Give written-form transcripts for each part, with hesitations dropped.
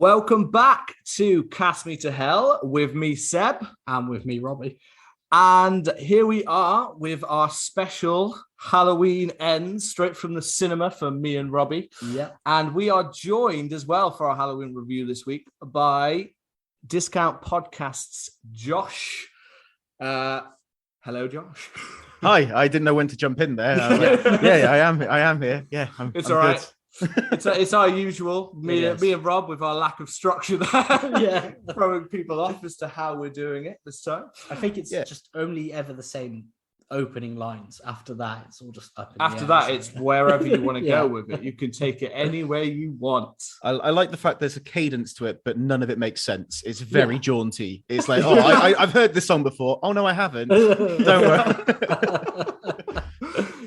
Welcome back to Cast Me to Hell with me, Seb. And with me, Robbie. And here we are with our special Halloween end straight from the cinema for me and Robbie. Yeah. And we are joined as well for our Halloween review this week by Discount Podcast's Josh. Hello, Josh. Hi, I didn't know when to jump in there. I am here. Yeah, I'm all right. Good. It's our usual, me and Rob, with our lack of structure there, throwing people off as to how we're doing it this time. I think it's just only ever the same opening lines. After that, it's all just up in After the air, that, it's wherever you want to go with it. You can take it anywhere you want. I like the fact there's a cadence to it, but none of it makes sense. It's very jaunty. It's like, I've heard this song before. Oh, no, I haven't. Don't worry.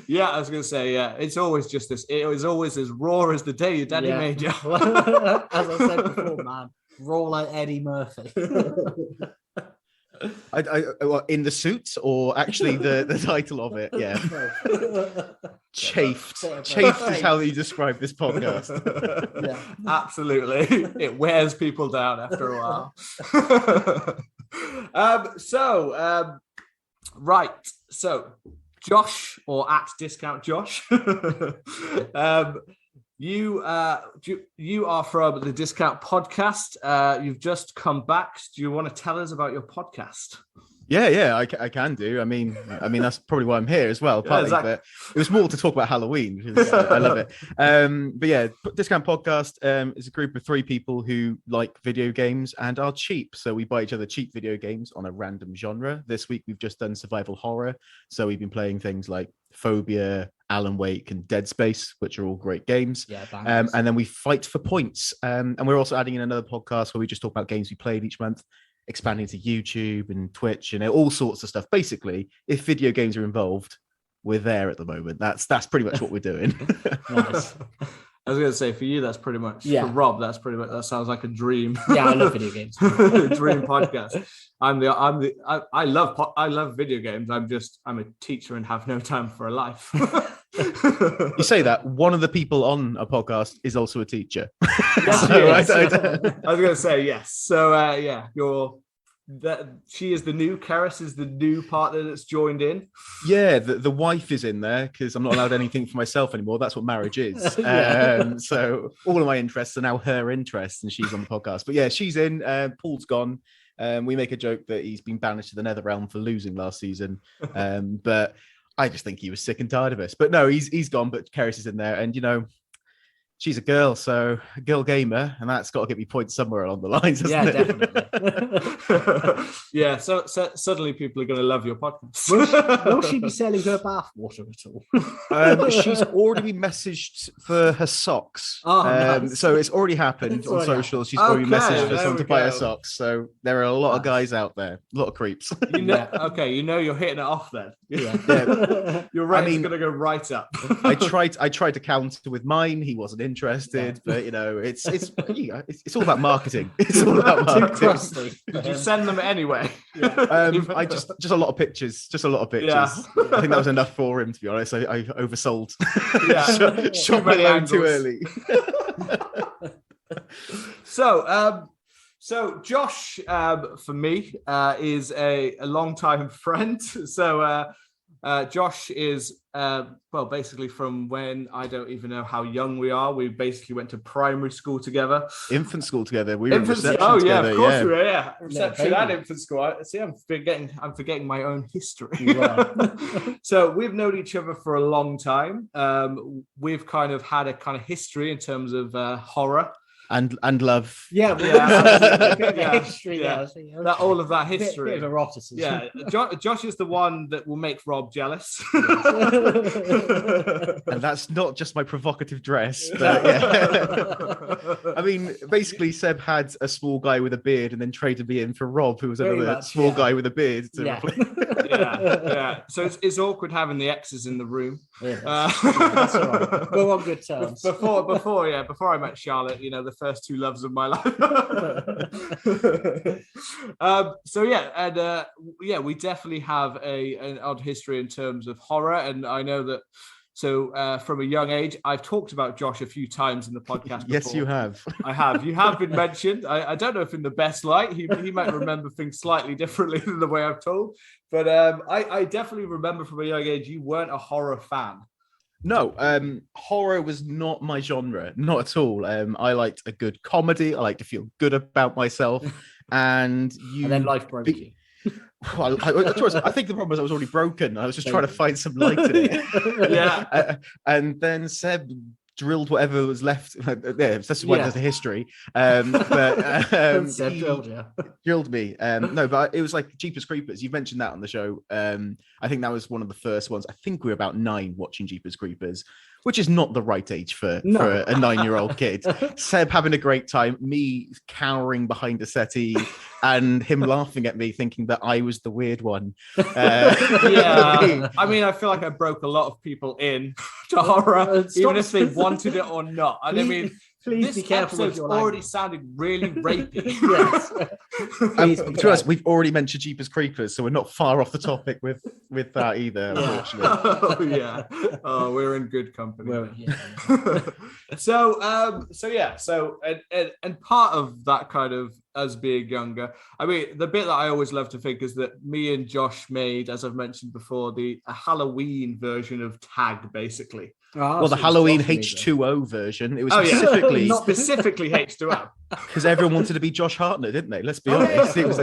Yeah, I was going to say, it's always just this. It was always as raw as the day your daddy made you. As I said before, man, raw like Eddie Murphy. In the suit or actually the title of it? Yeah. Chafed is how you describe this podcast. Yeah, absolutely. It wears people down after a while. So Josh, or at Discount Josh, you are from the Discount Podcast. You've just come back. Do you want to tell us about your podcast? Yeah, I can do. I mean, that's probably why I'm here as well. Partly, exactly. But it was more to talk about Halloween because I love it. But yeah, Discount Podcast is a group of 3 people who like video games and are cheap. So we buy each other cheap video games on a random genre. This week we've just done survival horror. So we've been playing things like Phobia, Alan Wake, and Dead Space, which are all great games. Yeah, and then we fight for points. And we're also adding in another podcast where we just talk about games we played each month, expanding to YouTube and Twitch and all sorts of stuff. Basically, if video games are involved, we're there at the moment. That's pretty much what we're doing. Nice. I was going to say, for you, that's pretty much. For Rob, that's pretty much. That sounds like a dream. Yeah, I love video games. Dream podcast. I love video games. I'm a teacher and have no time for a life. You say that one of the people on a podcast is also a teacher. Yes, I was going to say yes. So she is the new Karis is the new partner that's joined in. Yeah, the wife is in there because I'm not allowed anything for myself anymore. That's what marriage is. So all of my interests are now her interests, and she's on the podcast. But yeah, she's in. Paul's gone. We make a joke that he's been banished to the Netherrealm for losing last season. But I just think he was sick and tired of us. But no, he's gone. But Karis is in there, and she's a girl, so a girl gamer, and that's got to get me points somewhere along the lines, hasn't it? Definitely. Yeah, so suddenly people are going to love your podcast. Will she be selling her bathwater at all? She's already been messaged for her socks. Nice. So it's already happened on socials. She's already messaged for someone to buy her socks. So there are a lot of guys out there, a lot of creeps. Okay, you're hitting it off then. Yeah. Your rate's going to go right up. I tried to counter with mine. He wasn't interested, but it's all about marketing. It's all about marketing. Did you send them anyway? I just a lot of pictures. Yeah. I think that was enough for him, to be honest. I oversold. Yeah, shot my load too early. So Josh, for me, is a long-time friend. So Josh is basically from when I don't even know how young we are. We basically went to primary school together, infant school together. We were in reception together. Yeah, of course we were. Yeah, reception and infant school. I'm forgetting my own history. So we've known each other for a long time. We've kind of had a kind of history in terms of horror. And love. History. All of that history. Bit of eroticism. Yeah, Josh is the one that will make Rob jealous. And that's not just my provocative dress, but yeah. I mean, basically, Seb had a small guy with a beard and then traded me in for Rob, who was another small guy with a beard. So it's awkward having the exes in the room. That's all right. We're on good terms. Before I met Charlotte, the first 2 loves of my life. We definitely have an odd history in terms of horror, and I know that So from a young age, I've talked about Josh a few times in the podcast. Yes, before. you have. I have. You have been mentioned. I don't know if in the best light. He might remember things slightly differently than the way I've told. But I definitely remember from a young age you weren't a horror fan. No, horror was not my genre, not at all. I liked a good comedy. I like to feel good about myself, and then life broke you. Well, I think the problem was I was already broken. I was just trying to find some light in it. Yeah, and then Seb drilled whatever was left. Yeah, that's why there's the history. But Seb drilled me. No, but it was like Jeepers Creepers. You've mentioned that on the show. I think that was one of the first ones. I think we were about 9 watching Jeepers Creepers, which is not the right age for a 9-year-old kid. Seb having a great time, me cowering behind a settee, and him laughing at me, thinking that I was the weird one. Yeah, I mean, I feel like I broke a lot of people in to horror, even if they wanted it or not. And I mean, please this be careful with your already language. sounded really rapey. Yes. To us, we've already mentioned Jeepers Creepers, so we're not far off the topic with that either, unfortunately. Oh yeah. Oh, we're in good company. So part of that kind of us being younger, I mean, the bit that I always love to think is that me and Josh made, as I've mentioned before, a Halloween version of Tag, basically. Well, the Halloween H2O version. It was specifically specifically H2O because everyone wanted to be Josh Hartnett, didn't they? Let's be honest. It was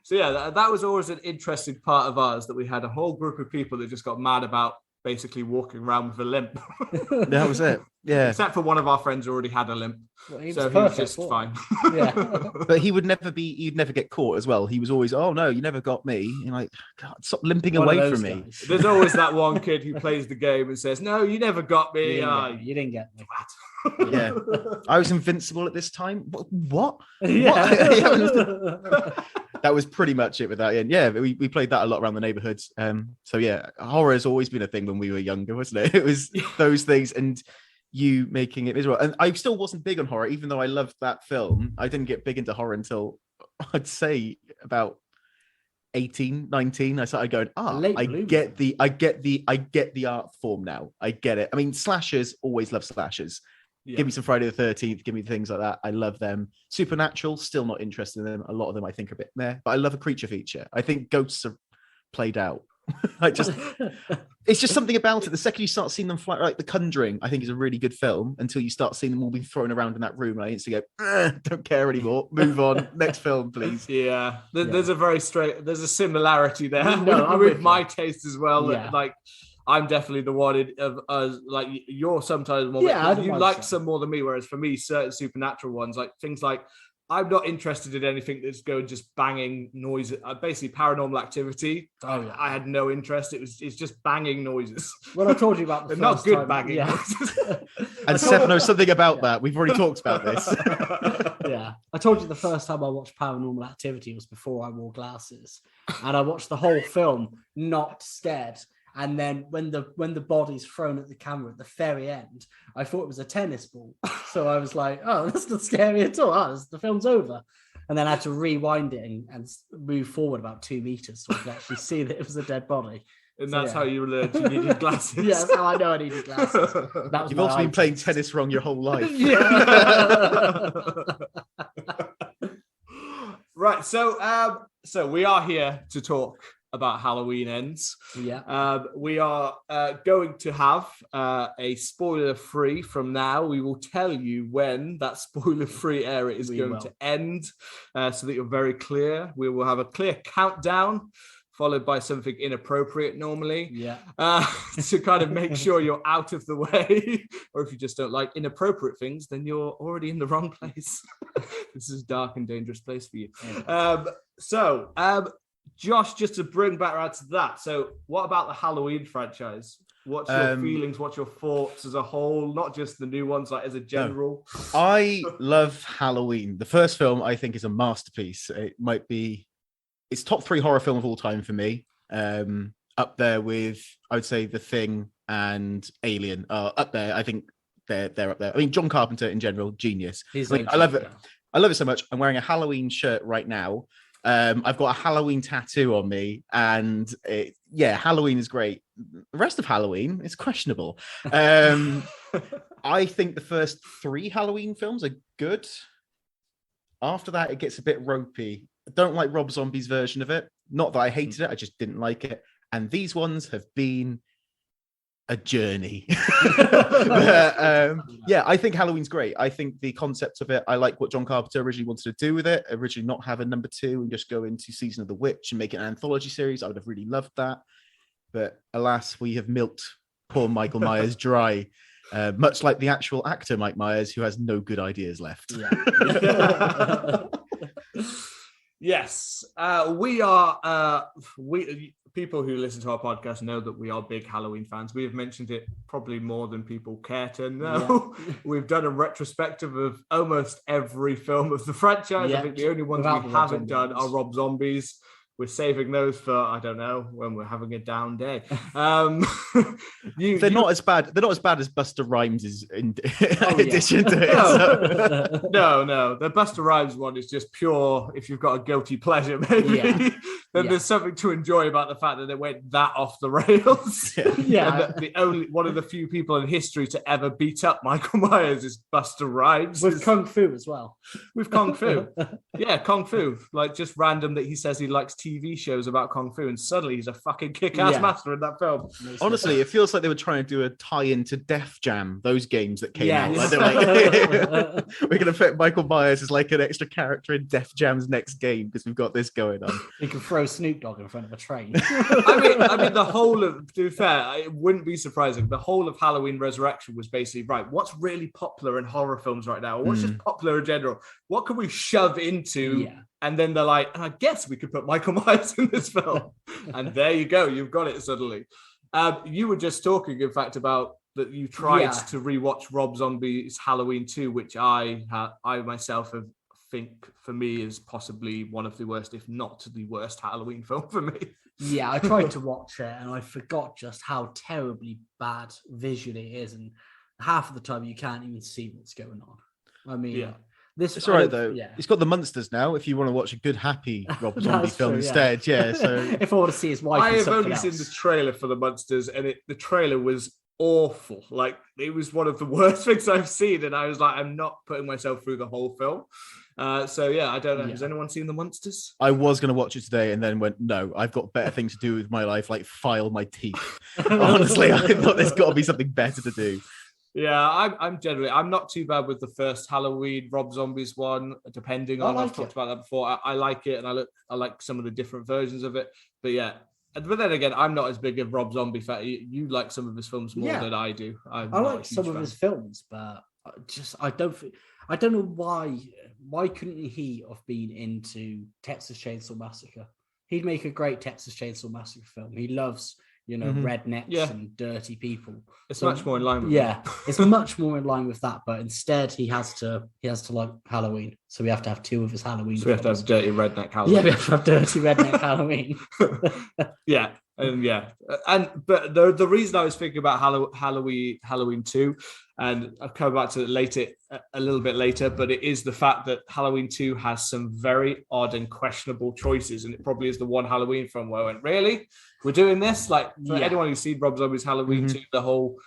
So yeah, that was always an interesting part of ours, that we had a whole group of people that just got mad about basically walking around with a limp. That was it. Yeah. Except for one of our friends who already had a limp. Well, he was just fine. Yeah. But he'd never get caught as well. He was always, oh no, you never got me. You're like, God, stop limping away from me. There's always that one kid who plays the game and says, no, you never got me. You didn't get me. Yeah. I was invincible at this time. What? Yeah. That was pretty much it with that. And yeah, we played that a lot around the neighborhoods. So yeah, horror has always been a thing when we were younger, wasn't it? It was those things and you making it miserable. And I still wasn't big on horror, even though I loved that film. I didn't get big into horror until I'd say about 18, 19. I started going, I get the art form now. I get it. I mean, slashers, always love slashers. Yeah. Give me some Friday the 13th. Give me things like that. I love them. Supernatural, still not interested in them. A lot of them I think are a bit meh, but I love a creature feature. I think ghosts are played out. It's just something about it. The second you start seeing them fly, like The Conjuring, I think is a really good film until you start seeing them all being thrown around in that room. And I instantly go, don't care anymore. Move on. Next film, please. Yeah. There's there's a similarity there with my taste as well. Yeah. Like, I'm definitely the one of like you're sometimes more. Yeah, you like some more than me. Whereas for me, certain supernatural ones, like things like I'm not interested in anything that's going just banging noises. Basically, Paranormal Activity. Oh yeah, I had no interest. It's just banging noises. Well, I told you about the not good banging. Yeah. And Seth knows something about that. We've already talked about this. Yeah, I told you the first time I watched Paranormal Activity was before I wore glasses, and I watched the whole film not scared. And then when the body's thrown at the camera at the very end, I thought it was a tennis ball. So I was like, oh, that's not scary at all. The film's over. And then I had to rewind it and move forward about 2 meters so I could actually see that it was a dead body. And that's how you learned you needed glasses. Yeah, that's how I know I needed glasses. You've also been playing tennis wrong your whole life. Yeah. Right. So we are here to talk about Halloween Ends. Yeah. We are going to have a spoiler-free from now. We will tell you when that spoiler-free era is going to end, so that you're very clear. We will have a clear countdown, followed by something inappropriate normally. Yeah. To kind of make sure you're out of the way. Or if you just don't like inappropriate things, then you're already in the wrong place. This is a dark and dangerous place for you. Yeah. Josh, just to bring back around to that. So what about the Halloween franchise? What's your feelings? What's your thoughts as a whole? Not just the new ones, like as a general. No. I love Halloween. The first film, I think, is a masterpiece. It's top 3 horror film of all time for me. Up there with, I would say, The Thing and Alien. Up there, I think they're up there. I mean, John Carpenter in general, genius. I love it. I love it so much. I'm wearing a Halloween shirt right now. I've got a Halloween tattoo on me, and Halloween is great. The rest of Halloween is questionable. I think the first 3 Halloween films are good. After that, it gets a bit ropey. I don't like Rob Zombie's version of it. Not that I hated it, I just didn't like it. And these ones have been a journey. I think Halloween's great. I think the concept of it, I like what John Carpenter originally wanted to do with it. Originally not have a number 2 and just go into Season of the Witch and make it an anthology series. I would have really loved that. But alas, we have milked poor Michael Myers dry. Much like the actual actor Mike Myers, who has no good ideas left. Yes, we are. People who listen to our podcast know that we are big Halloween fans. We have mentioned it probably more than people care to know. Yeah. We've done a retrospective of almost every film of the franchise. I think the only ones we haven't done are Rob Zombies. We're saving those for, I don't know, when we're having a down day. They're not as bad. They're not as bad as Busta Rhymes' addition to it. No. The Busta Rhymes one is just pure. If you've got a guilty pleasure, maybe then there's something to enjoy about the fact that they went that off the rails. And the only one of the few people in history to ever beat up Michael Myers is Busta Rhymes with Kung Fu as well. With Kung Fu, Kung Fu. Like just random that he says he likes TV shows about Kung Fu, and suddenly he's a fucking kick-ass master in that film. Honestly, it feels like they were trying to do a tie-in to Def Jam, those games that came out. Like, like, we're going to put Michael Myers as like an extra character in Def Jam's next game because we've got this going on. You can throw Snoop Dogg in front of a train. I mean, the whole of, to be fair, it wouldn't be surprising. The whole of Halloween Resurrection was basically, right, what's really popular in horror films right now? What's just popular in general? What can we shove into? Yeah. And then they're like, I guess we could put Michael Myers in this film. And there you go. You've got it suddenly. You were just talking, in fact, about that you tried to rewatch Rob Zombie's Halloween 2, which I myself think for me is possibly one of the worst, if not the worst Halloween film for me. Yeah, I tried to watch it and I forgot just how terribly bad visually it is. And half of the time you can't even see what's going on. I mean... It's all right though. Yeah. It's got the Munsters now. If you want to watch a good, happy Rob Zombie film instead, So if I want to see his wife, I have only seen the trailer for the Munsters, and the trailer was awful. Like it was one of the worst things I've seen, and I was like, I'm not putting myself through the whole film. I don't know. Has anyone seen the Munsters? I was going to watch it today, and then went, no, I've got better things to do with my life, like file my teeth. Honestly, I thought there's got to be something better to do. Yeah, I'm not too bad with the first Halloween Rob Zombies one, depending on, I've talked about that before. I like it, and I like some of the different versions of it. But then again, I'm not as big a Rob Zombie fan. You like some of his films more than I do. I like some of his films, but I don't know why couldn't he have been into Texas Chainsaw Massacre? He'd make a great Texas Chainsaw Massacre film. He loves rednecks and dirty people. It's much more in line with that. It's much more in line with that, but instead he has to like Halloween. So we have to have 2 of his Halloween. So we have to have dirty redneck Halloween. Yeah, we have to have dirty redneck Halloween. But the reason I was thinking about Halloween 2, and I'll come back to it later, a little bit later, but it is the fact that Halloween 2 has some very odd and questionable choices, and it probably is the one Halloween film where I went, really? We're doing this? Like, for anyone who's seen Rob Zombie's Halloween 2, the whole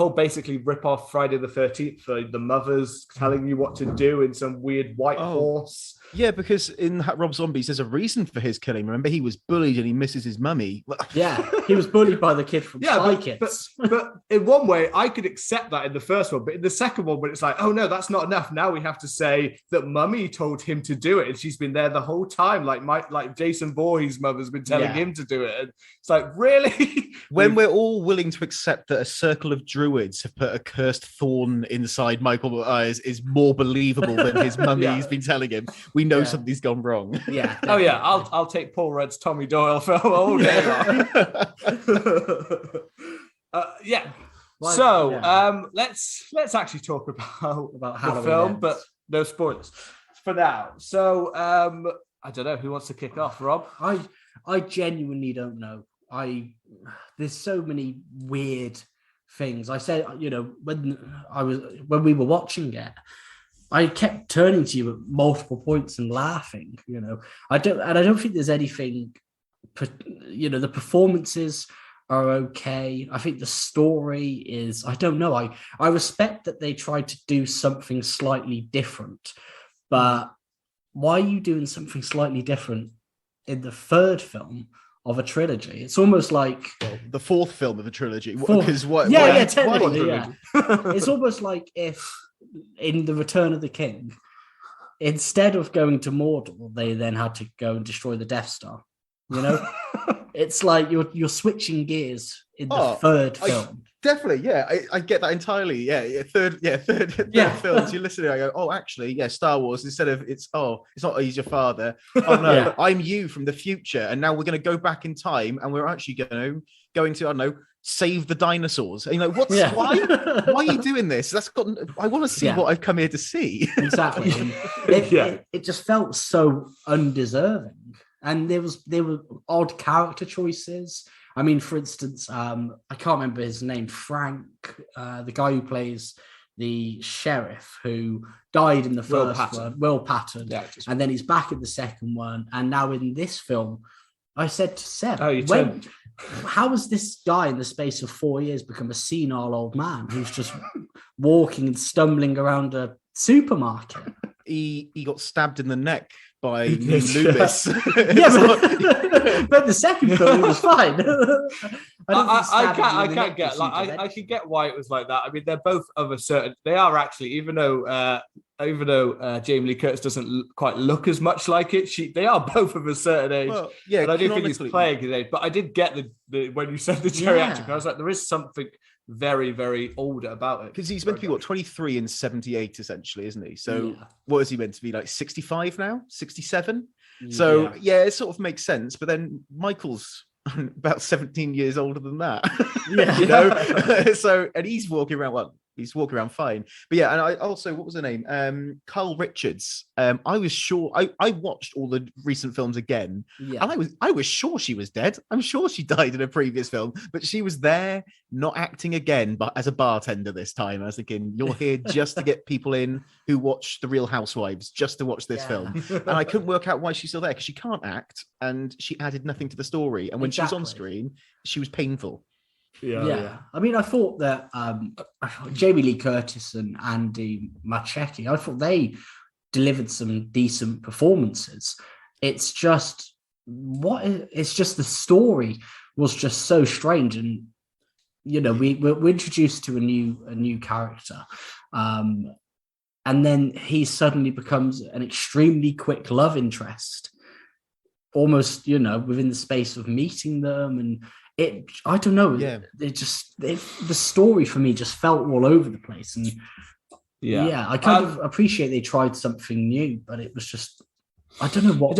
basically rip-off Friday the 13th for the mothers telling you what to do in some weird white horse. Yeah, because in Rob Zombies, there's a reason for his killing. Remember, he was bullied and he misses his mummy. Yeah, he was bullied by the kid from Spy Kids. But in one way, I could accept that in the first one. But in the second one, when it's like, oh, no, that's not enough. Now we have to say that mummy told him to do it. And she's been there the whole time. Like Jason Voorhees' mother's been telling him to do it. And it's like, really? When we're all willing to accept that a circle of druids have put a cursed thorn inside Michael Myers is more believable than his mummy's been telling him, we know something's gone wrong. Yeah. Definitely. Oh yeah, I'll take Paul Rudd's Tommy Doyle film all day long. Let's actually talk about the film, but no spoilers for now. So I don't know who wants to kick off, Rob. I genuinely don't know. There's so many weird things. I said, when we were watching it, I kept turning to you at multiple points and laughing. I don't think there's anything. The performances are okay. I think the story is. I don't know. I respect that they tried to do something slightly different, but why are you doing something slightly different in the third film of a trilogy? It's almost like the fourth film of a trilogy. Technically, yeah. It's almost like if in The Return of the King, instead of going to Mordor, they then had to go and destroy the Death Star. It's like you're switching gears in the third film. Definitely, yeah, I get that entirely. Yeah, third films. You're listening. I go, oh, actually, yeah, Star Wars. Instead of it's not he's your father. Oh no, I'm you from the future, and now we're going to go back in time, and we're actually going to I don't know, save the dinosaurs. And why are you doing this? I want to see what I've come here to see. Exactly. It just felt so undeserving, and there were odd character choices. I mean, for instance, I can't remember his name, Frank, the guy who plays the sheriff who died in the first one, Will Patton, and then he's back in the second one, and now in this film, I said to Seb, how has this guy in the space of 4 years become a senile old man who's just walking and stumbling around a supermarket? He got stabbed in the neck by New Loomis. But the second film was fine. I can't get I can get why it was like that. I mean, they're both of a certain. They are actually, even though Jamie Lee Curtis doesn't quite look as much like it, they are both of a certain age. Well, yeah, and I do think he's playing his age. But I did get the when you said the geriatric, I was like, there is something very, very older about it. Because he's meant to be 23 and 78 essentially, isn't he? So what is he meant to be, like 65 now, 67? So it sort of makes sense. But then Michael's about 17 years older than that. So and he's walking around fine. But yeah, and I also, what was her name? Carl Richards. I was sure I watched all the recent films again, and I was sure she was dead. I'm sure she died in a previous film, but she was there, not acting again, but as a bartender this time. I was thinking, you're here just to get people in who watch The Real Housewives, just to watch this film. And I couldn't work out why she's still there, because she can't act, and she added nothing to the story. And when she was on screen, she was painful. Yeah. I mean, I thought that Jamie Lee Curtis and Andy Muschietti, I thought they delivered some decent performances. It's just the story was just so strange, and we're introduced to a new character, and then he suddenly becomes an extremely quick love interest, almost within the space of meeting them. And I don't know. Yeah. The story for me just felt all over the place, and I kind of appreciate they tried something new, but it was just, I don't know what.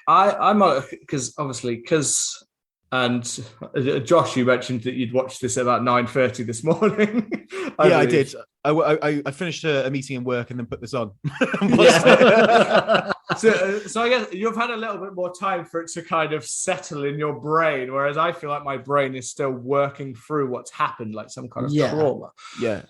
I'm not, because and Josh, you mentioned that you'd watched this at about 9:30 this morning. I did. I finished a meeting in work and then put this on. So I guess you've had a little bit more time for it to kind of settle in your brain, whereas I feel like my brain is still working through what's happened, like some kind of trauma. Yeah.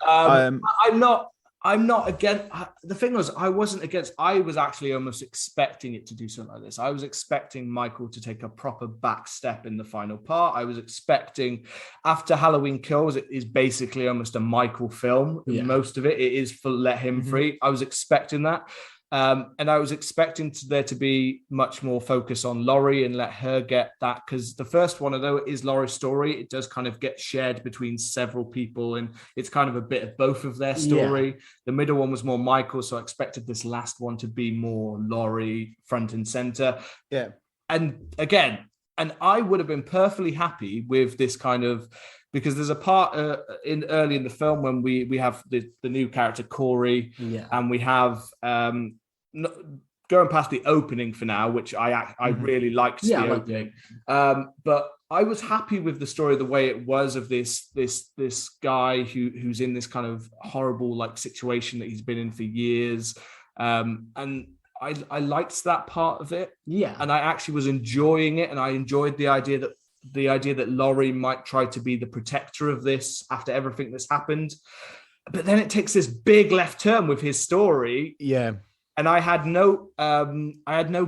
I'm not against. The thing was, I wasn't against. I was actually almost expecting it to do something like this. I was expecting Michael to take a proper back step in the final part. I was expecting, after Halloween Kills, it is basically almost a Michael film. Most of it is for let him free. I was expecting that. And I was expecting there to be much more focus on Laurie and let her get that, because the first one, although it is Laurie's story, it does kind of get shared between several people, and it's kind of a bit of both of their story. Yeah. The middle one was more Michael, so I expected this last one to be more Laurie front and center. Yeah. And again, I would have been perfectly happy with this kind of, because there's a part early in the film when we have the new character Corey, and we have going past the opening for now, which I really liked the opening. But I was happy with the story the way it was, of this guy who's in this kind of horrible like situation that he's been in for years, and I liked that part of it. Yeah, and I actually was enjoying it, and I enjoyed the idea that Laurie might try to be the protector of this after everything that's happened. but then it takes this big left turn with his story. Yeah. And I had no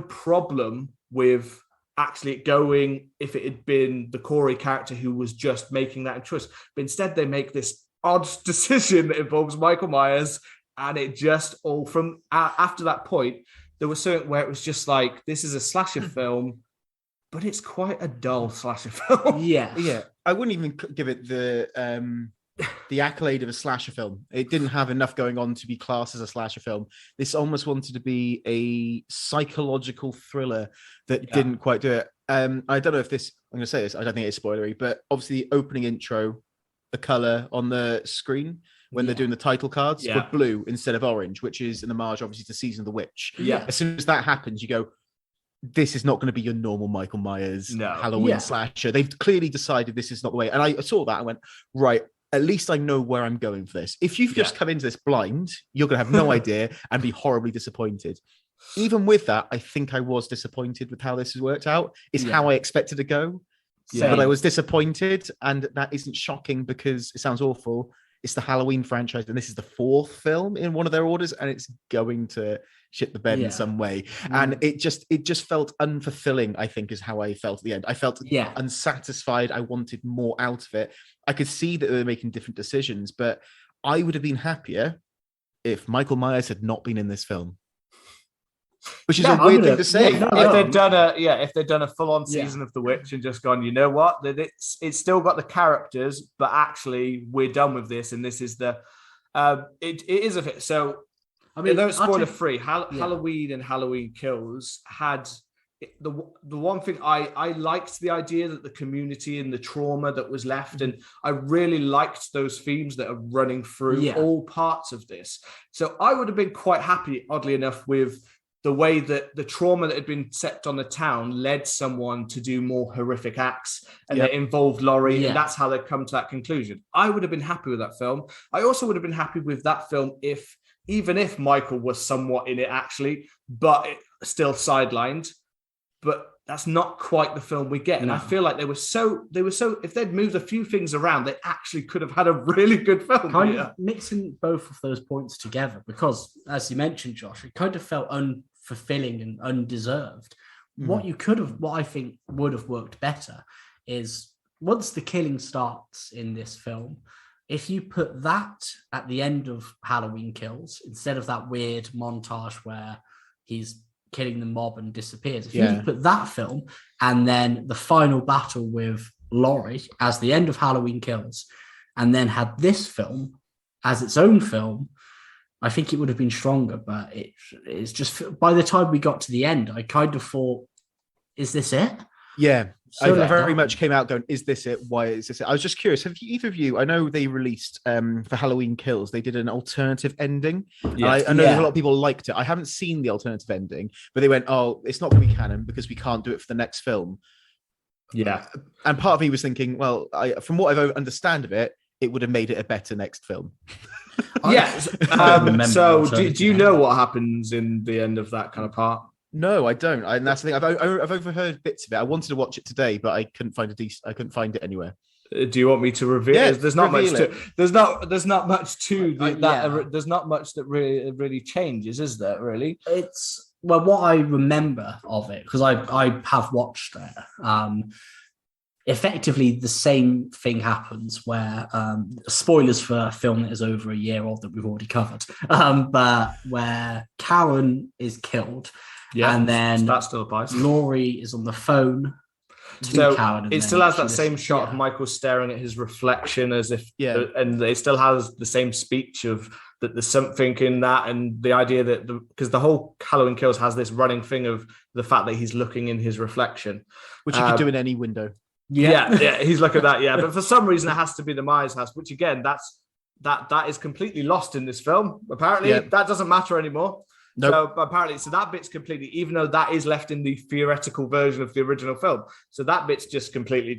problem with actually it going if it had been the Corey character who was just making that choice. But instead, they make this odd decision that involves Michael Myers, and it just all from after that point, there was something where it was just like, this is a slasher film, but it's quite a dull slasher film. Yeah. I wouldn't even give it the accolade of a slasher film. It didn't have enough going on to be classed as a slasher film. This almost wanted to be a psychological thriller that didn't quite do it. I don't know if this, I'm going to say this, I don't think it's spoilery, but obviously the opening intro, the color on the screen when they're doing the title cards were blue instead of orange, which is an homage obviously to Season of the Witch. Yeah. As soon as that happens, you go, this is not going to be your normal Michael Myers Halloween slasher. They've clearly decided this is not the way. And I saw that and went, right, at least I know where I'm going for this. If you've just come into this blind, you're going to have no idea and be horribly disappointed. Even with that, I think I was disappointed with how this has worked out. It's how I expected to go. Same. But I was disappointed, and that isn't shocking because it sounds awful. It's the Halloween franchise, and this is the 4th film in one of their orders, and it's going to shit the bed in some way. And it just felt unfulfilling, I think, is how I felt at the end. I felt unsatisfied. I wanted more out of it. I could see that they were making different decisions, but I would have been happier if Michael Myers had not been in this film. Which is a weird thing to say. If they'd done a full-on Season of the Witch and just gone, you know what, it's still got the characters, but actually we're done with this, and this is the it is a fit. So I mean, though it's spoiler-free, Halloween and Halloween Kills had the one thing I liked the idea that the community and the trauma that was left, and I really liked those themes that are running through all parts of this. So I would have been quite happy, oddly enough, with the way that the trauma that had been set on the town led someone to do more horrific acts, and it involved Laurie, and that's how they come to that conclusion. I would have been happy with that film. I also would have been happy with that film even if Michael was somewhat in it actually, but still sidelined. But that's not quite the film we get. And I feel like they were so, if they'd moved a few things around, they actually could have had a really good film. Kind of mixing both of those points together, because as you mentioned, Josh, it kind of felt unfulfilling and undeserved. What I think would have worked better is once the killing starts in this film, if you put that at the end of Halloween Kills, instead of that weird montage where he's killing the mob and disappears. If you put that film and then the final battle with Laurie as the end of Halloween Kills, and then had this film as its own film, I think it would have been stronger. But it's just, by the time we got to the end, I kind of thought, is this it? Yeah. I very much came out going, is this it? Why is this it? I was just curious. Have either of you, I know they released for Halloween Kills, they did an alternative ending. Yes. I know a lot of people liked it. I haven't seen the alternative ending, but they went, oh, it's not going to be canon because we can't do it for the next film. Yeah. And part of me was thinking, well, from what I understand of it, it would have made it a better next film. Yes. So do you know what happens in the end of that kind of part? No, I don't. And that's the thing. I've overheard bits of it. I wanted to watch it today, but I couldn't find I couldn't find it anywhere. Do you want me to reveal? Yeah, there's not much to. There's not much to that. There's not much that really changes, is there? Really, it's what I remember of it, because I have watched it. Effectively, the same thing happens where spoilers for a film that is over a year old that we've already covered, but where Karen is killed. Yeah, and then that still applies. Laurie is on the phone to Karen. It still has that same shot of Michael staring at his reflection as if, and it still has the same speech of that there's something in that, and the idea that because the whole Halloween Kills has this running thing of the fact that he's looking in his reflection, which you could do in any window. Yeah, he's looking at that. Yeah, but for some reason it has to be the Myers house, which again, that is completely lost in this film. Apparently, that doesn't matter anymore. Nope. So apparently, that bit's completely, even though that is left in the theoretical version of the original film. So that bit's just completely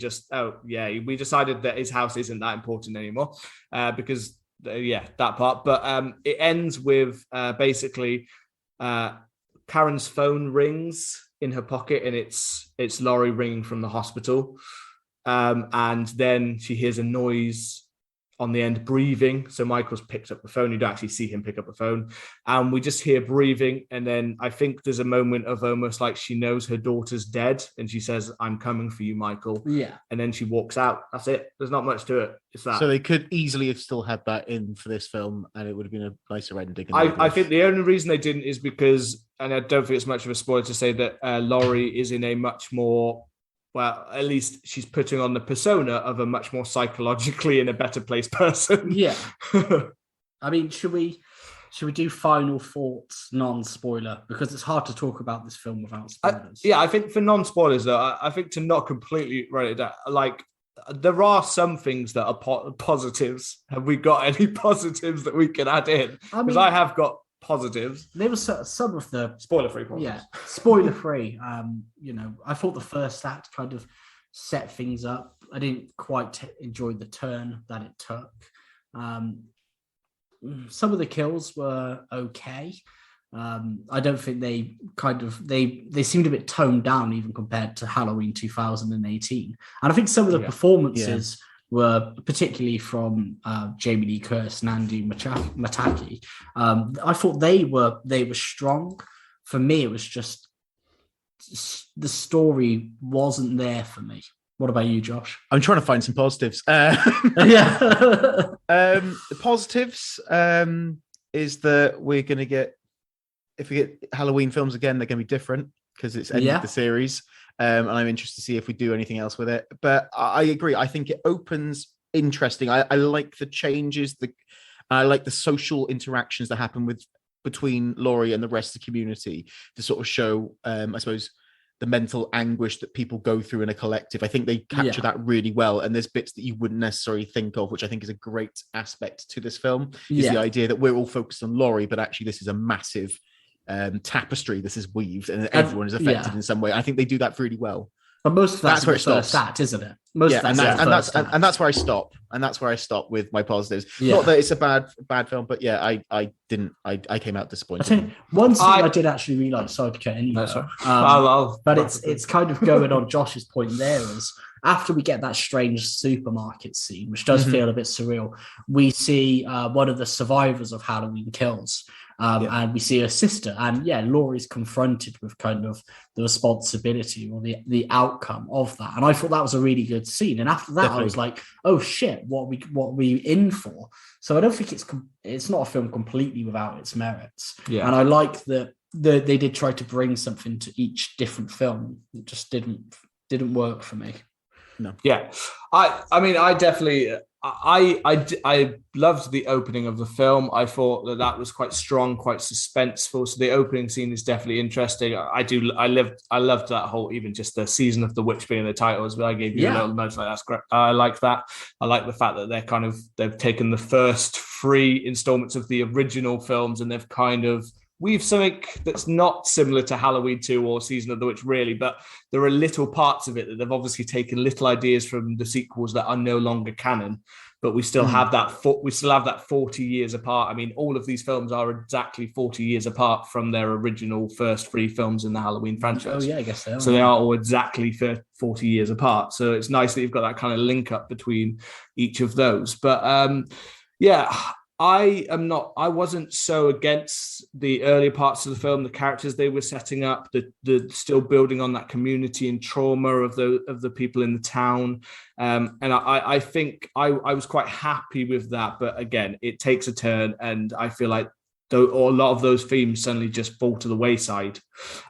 we decided that his house isn't that important anymore because that part. But it ends with basically Karen's phone rings in her pocket, and it's Laurie ringing from the hospital. And then she hears a noise on the end breathing. So Michael's picked up the phone. You don't actually see him pick up the phone. And we just hear breathing. And then I think there's a moment of almost like she knows her daughter's dead. And she says, I'm coming for you, Michael. Yeah. And then she walks out. That's it. There's not much to it. It's that. So they could easily have still had that in for this film, and it would have been a nicer ending. I think the only reason they didn't is because, and I don't think it's much of a spoiler to say that Laurie is in a much more, well, at least she's putting on the persona of a much more psychologically in a better place person. Yeah. I mean, should we do final thoughts, non-spoiler? Because it's hard to talk about this film without spoilers. I think for non-spoilers, though, I think to not completely write it down, like, there are some things that are positives. Have we got any positives that we can add in? Because I have got positives. There was some of the spoiler-free positives. Yeah, spoiler-free. I thought the first act kind of set things up. I didn't quite enjoy the turn that it took. Some of the kills were okay. I don't think they seemed a bit toned down even compared to Halloween 2018. And I think some of the performances were, particularly from Jamie Lee Curtis and Andy Mataki. I thought they were strong. For me, it was just the story wasn't there for me. What about you, Josh? I'm trying to find some positives. The positives is that we're going to get, if we get Halloween films again, they're going to be different because it's ended the series. And I'm interested to see if we do anything else with it. But I agree. I think it opens interesting. I like the changes. I like the social interactions that happen between Laurie and the rest of the community to sort of show, I suppose, the mental anguish that people go through in a collective. I think they capture that really well. And there's bits that you wouldn't necessarily think of, which I think is a great aspect to this film, is the idea that we're all focused on Laurie, but actually this is a massive tapestry. This is weaved and everyone is affected in some way. I think they do that really well. But most of that's where it starts, isn't it? And that's where I stop. And that's where I stop with my positives. Yeah. Not that it's a bad film, but I came out disappointed. One thing I did actually really like. Sorry to cut in. But it's kind of going on Josh's point there is after we get that strange supermarket scene, which does feel a bit surreal, we see one of the survivors of Halloween Kills. And we see her sister, and Laurie's confronted with kind of the responsibility or the outcome of that. And I thought that was a really good scene. And after that, I was like, oh shit, what are we in for? So I don't think it's not a film completely without its merits. Yeah. And I like that they did try to bring something to each different film. It just didn't work for me. No. Yeah. I mean, I definitely I loved the opening of the film. I thought that was quite strong, quite suspenseful. So the opening scene is definitely interesting. I loved that whole, even just the season of the witch being the title as well. I gave you a little note like that's great. I like that. I like the fact that they've taken the first 3 installments of the original films and they've kind of we've something that's not similar to Halloween 2 or Season of the Witch, really, but there are little parts of it that they've obviously taken little ideas from the sequels that are no longer canon, but we still have that 40 years apart. I mean, all of these films are exactly 40 years apart from their original first 3 films in the Halloween franchise. Oh, yeah, I guess so. So they are all exactly 40 years apart. So it's nice that you've got that kind of link up between each of those. But I wasn't so against the earlier parts of the film, the characters they were setting up, the still building on that community and trauma of the people in the town. And I think I was quite happy with that. But again, it takes a turn and I feel like a lot of those themes suddenly just fall to the wayside.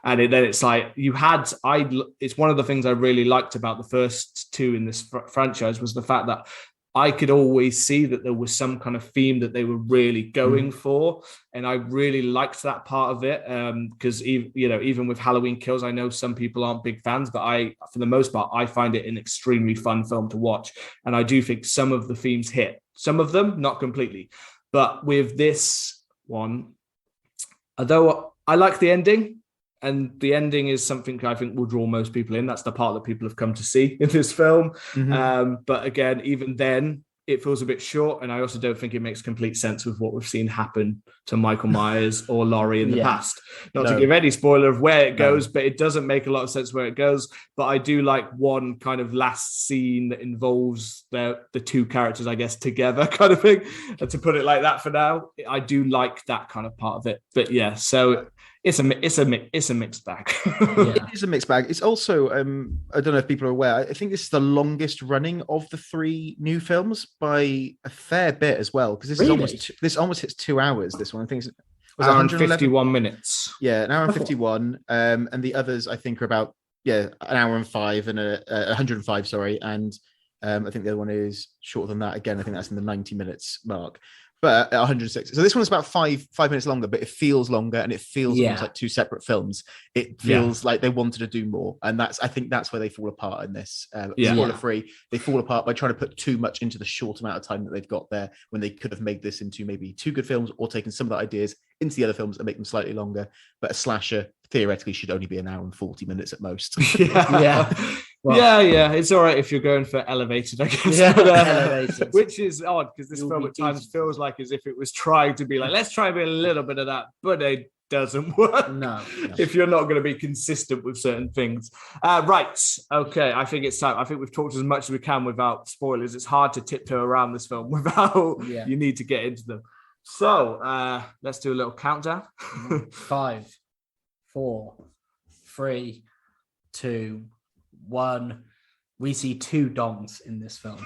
And then it's like it's one of the things I really liked about the first 2 in this franchise was the fact that I could always see that there was some kind of theme that they were really going for. And I really liked that part of it. Because even with Halloween Kills, I know some people aren't big fans, but for the most part, I find it an extremely fun film to watch. And I do think some of the themes hit, some of them, not completely. But with this one, although I like the ending, and the ending is something I think will draw most people in. That's the part that people have come to see in this film. But again, even then, it feels a bit short, and I also don't think it makes complete sense with what we've seen happen to Michael Myers or Laurie in the past. Not to give any spoiler of where it goes, but it doesn't make a lot of sense where it goes. But I do like one kind of last scene that involves the two characters, I guess, together, kind of thing. And to put it like that for now, I do like that kind of part of it. But yeah, so it's a mixed bag. It is a mixed bag. It's also I don't know if people are aware. I think this is the longest running of the 3 new films by a fair bit as well, because this almost hits 2 hours. This one, I think, was 151 minutes. Yeah, an hour and 51. And the others, I think, are about an hour and 5 and 105. Sorry, and I think the other one is shorter than that. Again, I think that's in the 90 minutes mark. But 106. So this one's about five minutes longer, but it feels longer, and it feels almost like 2 separate films. It feels like they wanted to do more, and I think that's where they fall apart in this. Spoiler free, they fall apart by trying to put too much into the short amount of time that they've got there, when they could have made this into maybe 2 good films, or taken some of the ideas into the other films and make them slightly longer. But a slasher theoretically should only be an hour and 40 minutes at most. Well, it's all right if you're going for elevated, I guess. Elevated. Which is odd, because this film at times feels like as if it was trying to be like, let's try and be a little bit of that, but it doesn't work. No. If you're not going to be consistent with certain things. Right. Okay. I think it's time. I think we've talked as much as we can without spoilers. It's hard to tiptoe around this film without you need to get into them. So let's do a little countdown. 5, 4, 3, 2, 1. We see 2 dongs in this film.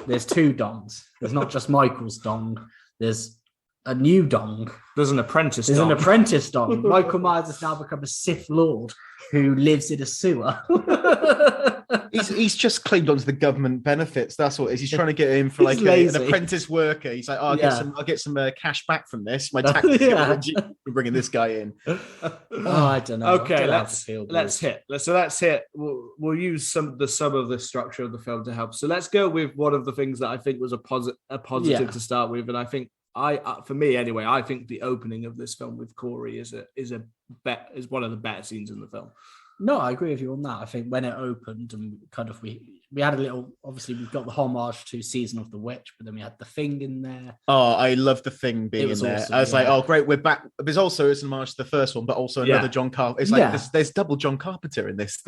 There's 2 dongs. There's not just Michael's dong. There's a new dong. There's an apprentice dong. There's an apprentice dong. Michael Myers has now become a Sith Lord who lives in a sewer. He's just claimed onto the government benefits. That's what it is. He's trying to get in for like an apprentice worker. He's like, I'll get some cash back from this. My tax for bringing this guy in. I don't know. Okay, let's hit. We'll use some of the structure of the film to help. So let's go with one of the things that I think was a positive to start with, and I think for me anyway, I think the opening of this film with Corey is one of the better scenes in the film. No, I agree with you on that. I think when it opened and kind of we had a little, obviously we've got the homage to Season of the Witch, but then we had the Thing in there. Oh, I love the Thing being in there. Awesome, I was like, oh great, we're back. There's also it's an homage to the first one, but also another John Carpenter. It's like there's double John Carpenter in this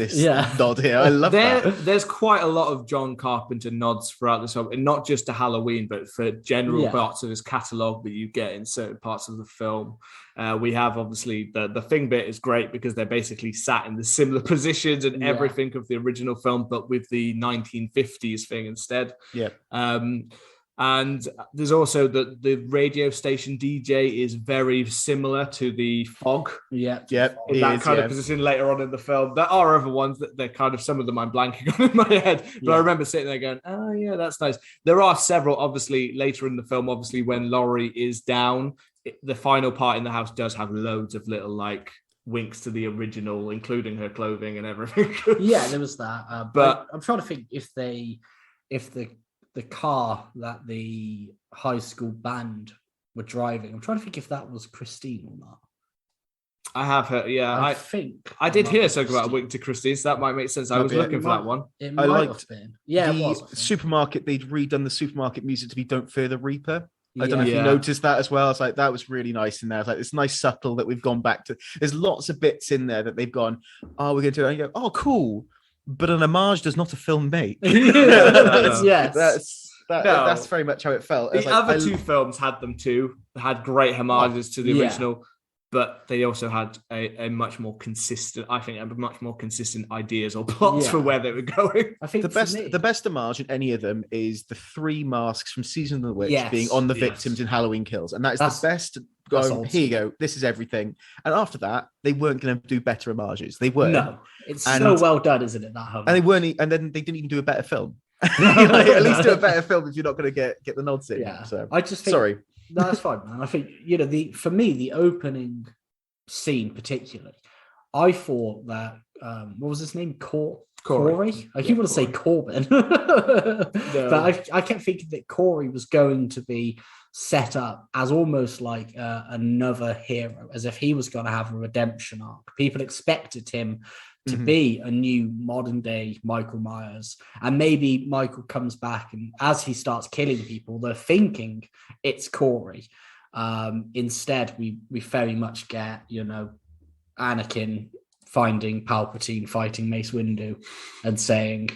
nod here. I love that. There's quite a lot of John Carpenter nods throughout this film, and not just to Halloween, but for general parts of his catalogue that you get in certain parts of the film. We have obviously the Thing bit is great because they're basically sat in the similar positions and everything of the original film, but with the 1950s thing instead. And there's also the radio station DJ is very similar to the Fog. In that kind of position later on in the film. There are other ones that they're kind of, some of them I'm blanking on in my head, but I remember sitting there going, oh yeah, that's nice. There are several, obviously later in the film, obviously when Laurie is down, the final part in the house does have loads of little like winks to the original, including her clothing and everything. There was that. But I'm trying to think if the car that the high school band were driving, I'm trying to think if that was Christine or not. I have heard, I think I did hear something about a wink to Christine, so that might make sense. I was looking for that one. It might have been. Yeah, it was. Supermarket, they'd redone the supermarket music to be Don't Fear the Reaper. I don't know if you noticed that as well. I was like, that was really nice in there. I was like, it's nice subtle that we've gone back to. There's lots of bits in there that they've gone, we're going to do it. And you go, oh, cool. But an homage does not a film make. That's very much how it felt. The other two films had them too. Had great homages to the original, but they also had a much more consistent, I think, ideas or plots for where they were going. I think the best homage in any of them is the 3 masks from Season of the Witch being on the victims in Halloween Kills, and that's the best. Here you go. This is everything. And after that, they weren't going to do better homages. They weren't. No, it's so well done, isn't it? That homage. And they weren't. And then they didn't even do a better film. At least do a better film if you're not going to get the nods in. Yeah. So I just think, sorry. No, that's fine, man. I think for me the opening scene particularly, I thought that what was his name? Corey? I keep want to say Corbin. But I kept thinking that Corey was going to be set up as almost like another hero, as if he was going to have a redemption arc. People expected him to be a new modern day Michael Myers. And maybe Michael comes back, and as he starts killing people, they're thinking it's Corey. Instead, we very much get, Anakin finding Palpatine fighting Mace Windu and saying,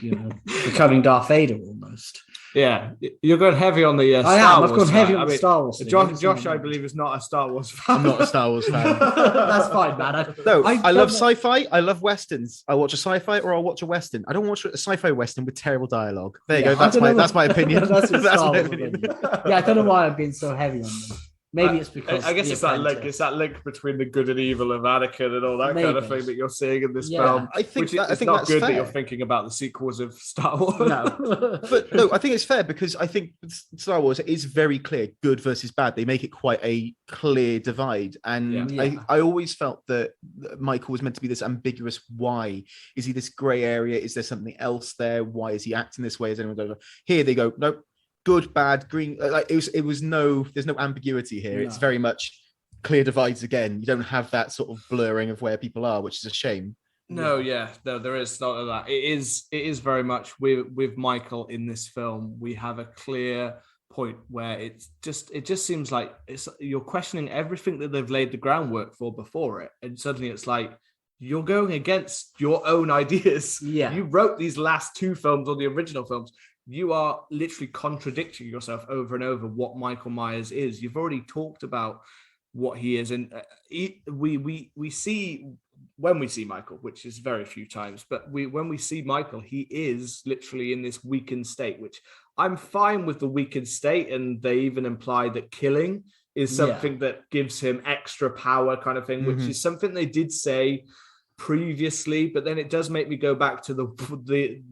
becoming Darth Vader almost. Yeah, you're going heavy on the Star Wars. I've gone heavy on the Star Wars. Josh, I believe, is not a Star Wars fan. I'm not a Star Wars fan. That's fine, man. I love sci-fi. I love westerns. I watch a sci-fi or I'll watch a western. I don't watch a sci-fi western with terrible dialogue. There you go. That's my opinion. That's my opinion. Yeah, I don't know why I'm being so heavy on them. Maybe it's because I guess it's that link between the good and evil of Anakin and all that kind of thing that you're seeing in this film. I think it's not good that you're thinking about the sequels of Star Wars. No, but no, I think it's fair because I think Star Wars is very clear, good versus bad. They make it quite a clear divide, and I always felt that Michael was meant to be this ambiguous. Why is he this grey area? Is there something else there? Why is he acting this way? Is anyone going? Here they go. Nope. Good, bad, green. Like there's no ambiguity here. No. It's very much clear divides again. You don't have that sort of blurring of where people are, which is a shame. No, there is none of that. It is very much with Michael in this film. We have a clear point where it just seems like you're questioning everything that they've laid the groundwork for before it, and suddenly it's like you're going against your own ideas. Yeah, you wrote these last two films or the original films. You are literally contradicting yourself over and over what Michael Myers is. You've already talked about what he is. And we see, when we see Michael, which is very few times, but when we see Michael, he is literally in this weakened state, which I'm fine with the weakened state. And they even imply that killing is something that gives him extra power kind of thing, which is something they did say previously, but then it does make me go back to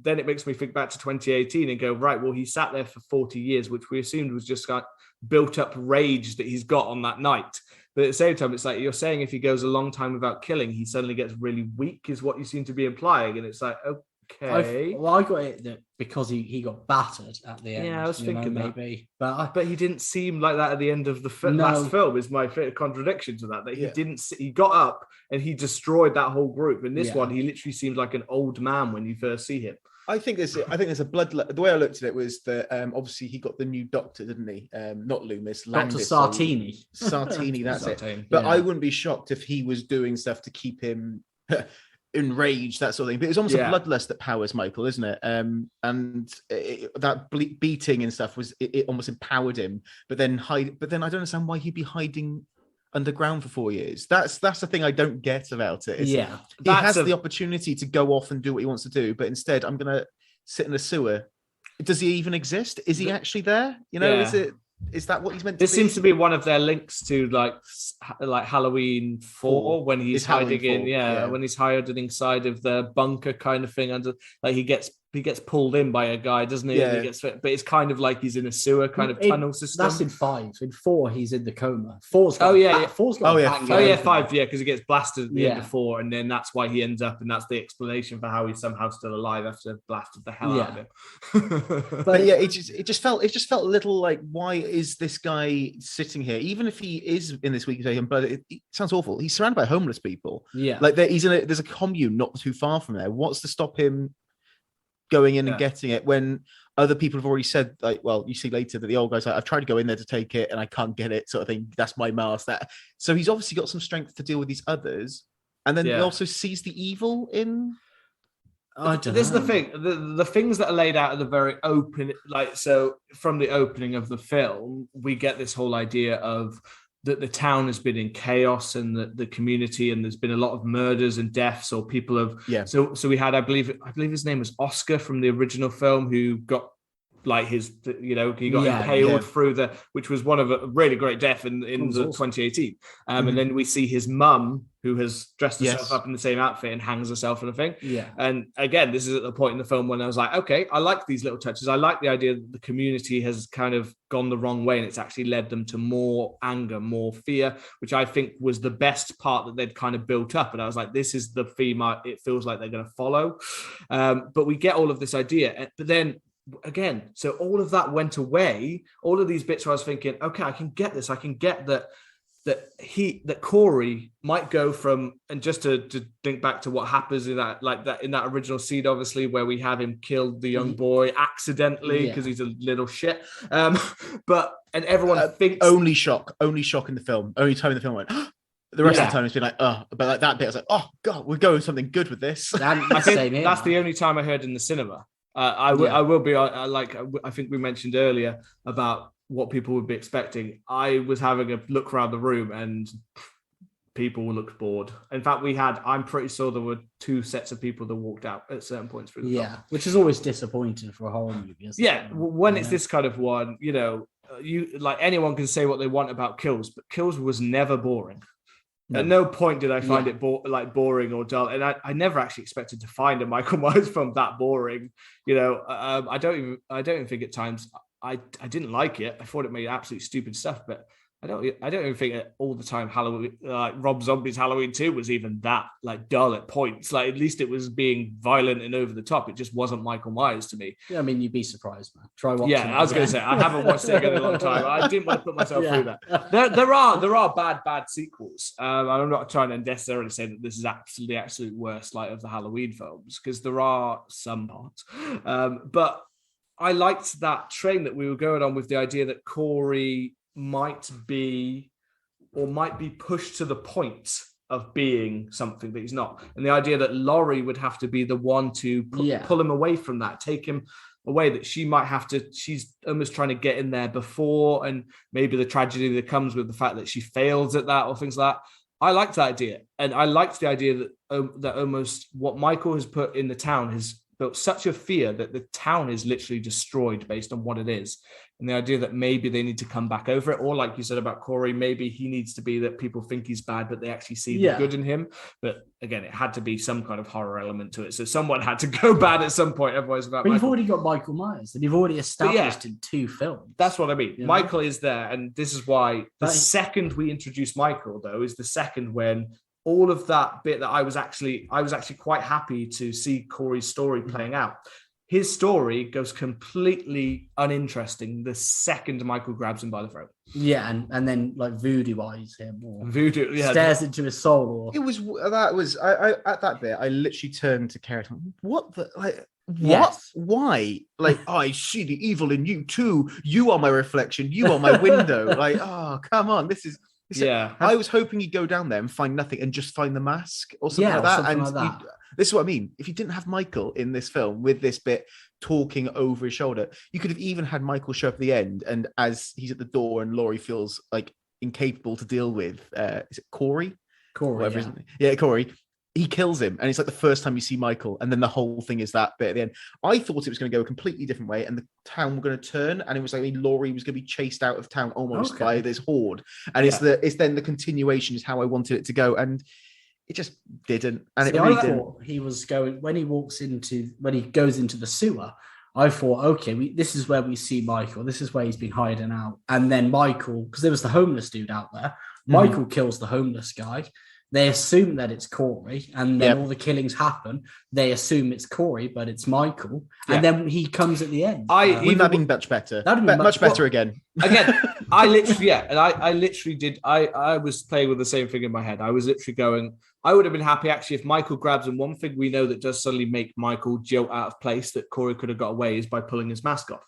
then it makes me think back to 2018 and go, right, well, he sat there for 40 years, which we assumed was just got built up rage that he's got on that night. But at the same time, it's like you're saying if he goes a long time without killing, he suddenly gets really weak, is what you seem to be implying. And it's like, okay. I got it that because he got battered at the end. Yeah, I was thinking maybe. But he didn't seem like that at the end of the last film, is my contradiction to that. He didn't. He got up and he destroyed that whole group. In this one, he literally seems like an old man when you first see him. I think there's a blood. The way I looked at it was that obviously he got the new doctor, didn't he? Not Loomis, Dr. Sartini. Sartini, that's it. But I wouldn't be shocked if he was doing stuff to keep him enraged, that sort of thing. But it's almost a bloodlust that powers Michael, isn't it? That beating and stuff it almost empowered him. But then I don't understand why he'd be hiding underground for 4 years. That's the thing I don't get about it. He has the opportunity to go off and do what he wants to do, but instead I'm gonna sit in a sewer. Does he even exist? Is he actually there? Is that what he's meant to be? This seems to be one of their links to like Halloween 4 when he's hiding in when he's hiding inside of the bunker kind of thing, under like he gets pulled in by a guy, doesn't he? Yeah. But it's kind of like he's in a sewer kind of tunnel system. That's in 5. In 4, he's in the coma. 4's got 5, because he gets blasted at the end of 4, and then that's why he ends up, and that's the explanation for how he's somehow still alive after they've blasted the hell out of him. But it just felt a little like, why is this guy sitting here? Even if he is in this weekend, but it sounds awful. He's surrounded by homeless people. Yeah, like there's a commune not too far from there. What's to stop him going in and getting it when other people have already said, like, well, you see later that the old guy's like, I've tried to go in there to take it and I can't get it, sort of thing. That's my mask. So he's obviously got some strength to deal with these others, and then he also sees the evil in. This is the thing. The things that are laid out at the very open, like, so from the opening of the film, we get this whole idea of that the town has been in chaos and the community, and there's been a lot of murders and deaths, or people have. So we had, I believe his name was Oscar from the original film, who got like he got impaled through which was one of a really great death in the 2018. And then we see his mum, who has dressed herself up in the same outfit and hangs herself in a thing. Yeah. And again, this is at the point in the film when I was like, okay, I like these little touches. I like the idea that the community has kind of gone the wrong way and it's actually led them to more anger, more fear, which I think was the best part that they'd kind of built up. And I was like, this is the theme it feels like they're going to follow. But we get all of this idea. But then again, so all of that went away. All of these bits where I was thinking, okay, I can get this. I can get that that Corey might go from, and just to think back to what happens in that original scene, obviously, where we have him kill the young boy accidentally because he's a little shit. And everyone thinks only shock in the film. Only time in the film I went. The rest of the time it's been like, but like that bit, I was like, oh god, we're going something good with this. I think that's the only time I heard in the cinema. I will be like I think we mentioned earlier about what people would be expecting. I was having a look around the room and people looked bored. In fact, I'm pretty sure there were 2 sets of people that walked out at certain points through the film. Which is always disappointing for a horror movie. When it's this kind of one, you like anyone can say what they want about Kills, but Kills was never boring. No. At no point did I find it boring or dull, and I never actually expected to find a Michael Myers film that boring. I don't even think at times I didn't like it. I thought it made absolutely stupid stuff, but I don't even think that all the time Halloween, like Rob Zombie's Halloween 2 was even that like dull at points. Like at least it was being violent and over the top. It just wasn't Michael Myers to me. Yeah, I mean, you'd be surprised, man. Try watching. Yeah, I was going to say I haven't watched it again in a long time. I didn't want to put myself through that. There are bad sequels. I'm not trying to necessarily say that this is absolutely the absolute worst like of the Halloween films, because there are some parts, but I liked that train that we were going on with the idea that Corey might be pushed to the point of being something that he's not, and the idea that Laurie would have to be the one to pull him away from that, take him away, that she might have to, she's almost trying to get in there before, and maybe the tragedy that comes with the fact that she fails at that or things like that. I liked that idea, and I liked the idea that almost what Michael has put in the town has built such a fear that the town is literally destroyed based on what it is. And the idea that maybe they need to come back over it, or like you said about Corey, maybe he needs to be that people think he's bad, but they actually see the good in him. But again, it had to be some kind of horror element to it. So someone had to go bad at some point. Otherwise, but you've already got Michael Myers, and you've already established in 2 films. That's what I mean. You Michael is there, and this is why the second we introduce Michael, though, is the second when all of that bit that I was actually quite happy to see Corey's story playing out. His story goes completely uninteresting the second Michael grabs him by the throat. Yeah, and then like voodoo-eyes him, or stares into his soul. It was I at that bit I literally turned to Carrot. What the like? What? Yes. Why? Like, I see the evil in you too. You are my reflection. You are my window. Like, oh, come on, this is. I was hoping he'd go down there and find nothing and just find the mask or something like that. Something like that. This is what I mean. If you didn't have Michael in this film with this bit talking over his shoulder, you could have even had Michael show up at the end, and as he's at the door and Laurie feels like incapable to deal with, is it Corey? Corey, Corey. He kills him, and it's like the first time you see Michael, and then the whole thing is that bit at the end. I thought it was going to go a completely different way, and the town were going to turn, and it was like Laurie was going to be chased out of town almost by this horde, and it's then the continuation is how I wanted it to go, and it just didn't. And I thought he was going when he goes into the sewer. I thought, okay, this is where we see Michael. This is where he's been hiding out, and then Michael, because there was the homeless dude out there. Michael kills the homeless guy. They assume that it's Corey, and then all the killings happen. They assume it's Corey, but it's Michael, and then he comes at the end. Wouldn't that be much better? That'd be much better again. I literally did. I was playing with the same thing in my head. I was literally going, I would have been happy actually if Michael grabs him. One thing we know that does suddenly make Michael jolt out of place that Corey could have got away is by pulling his mask off.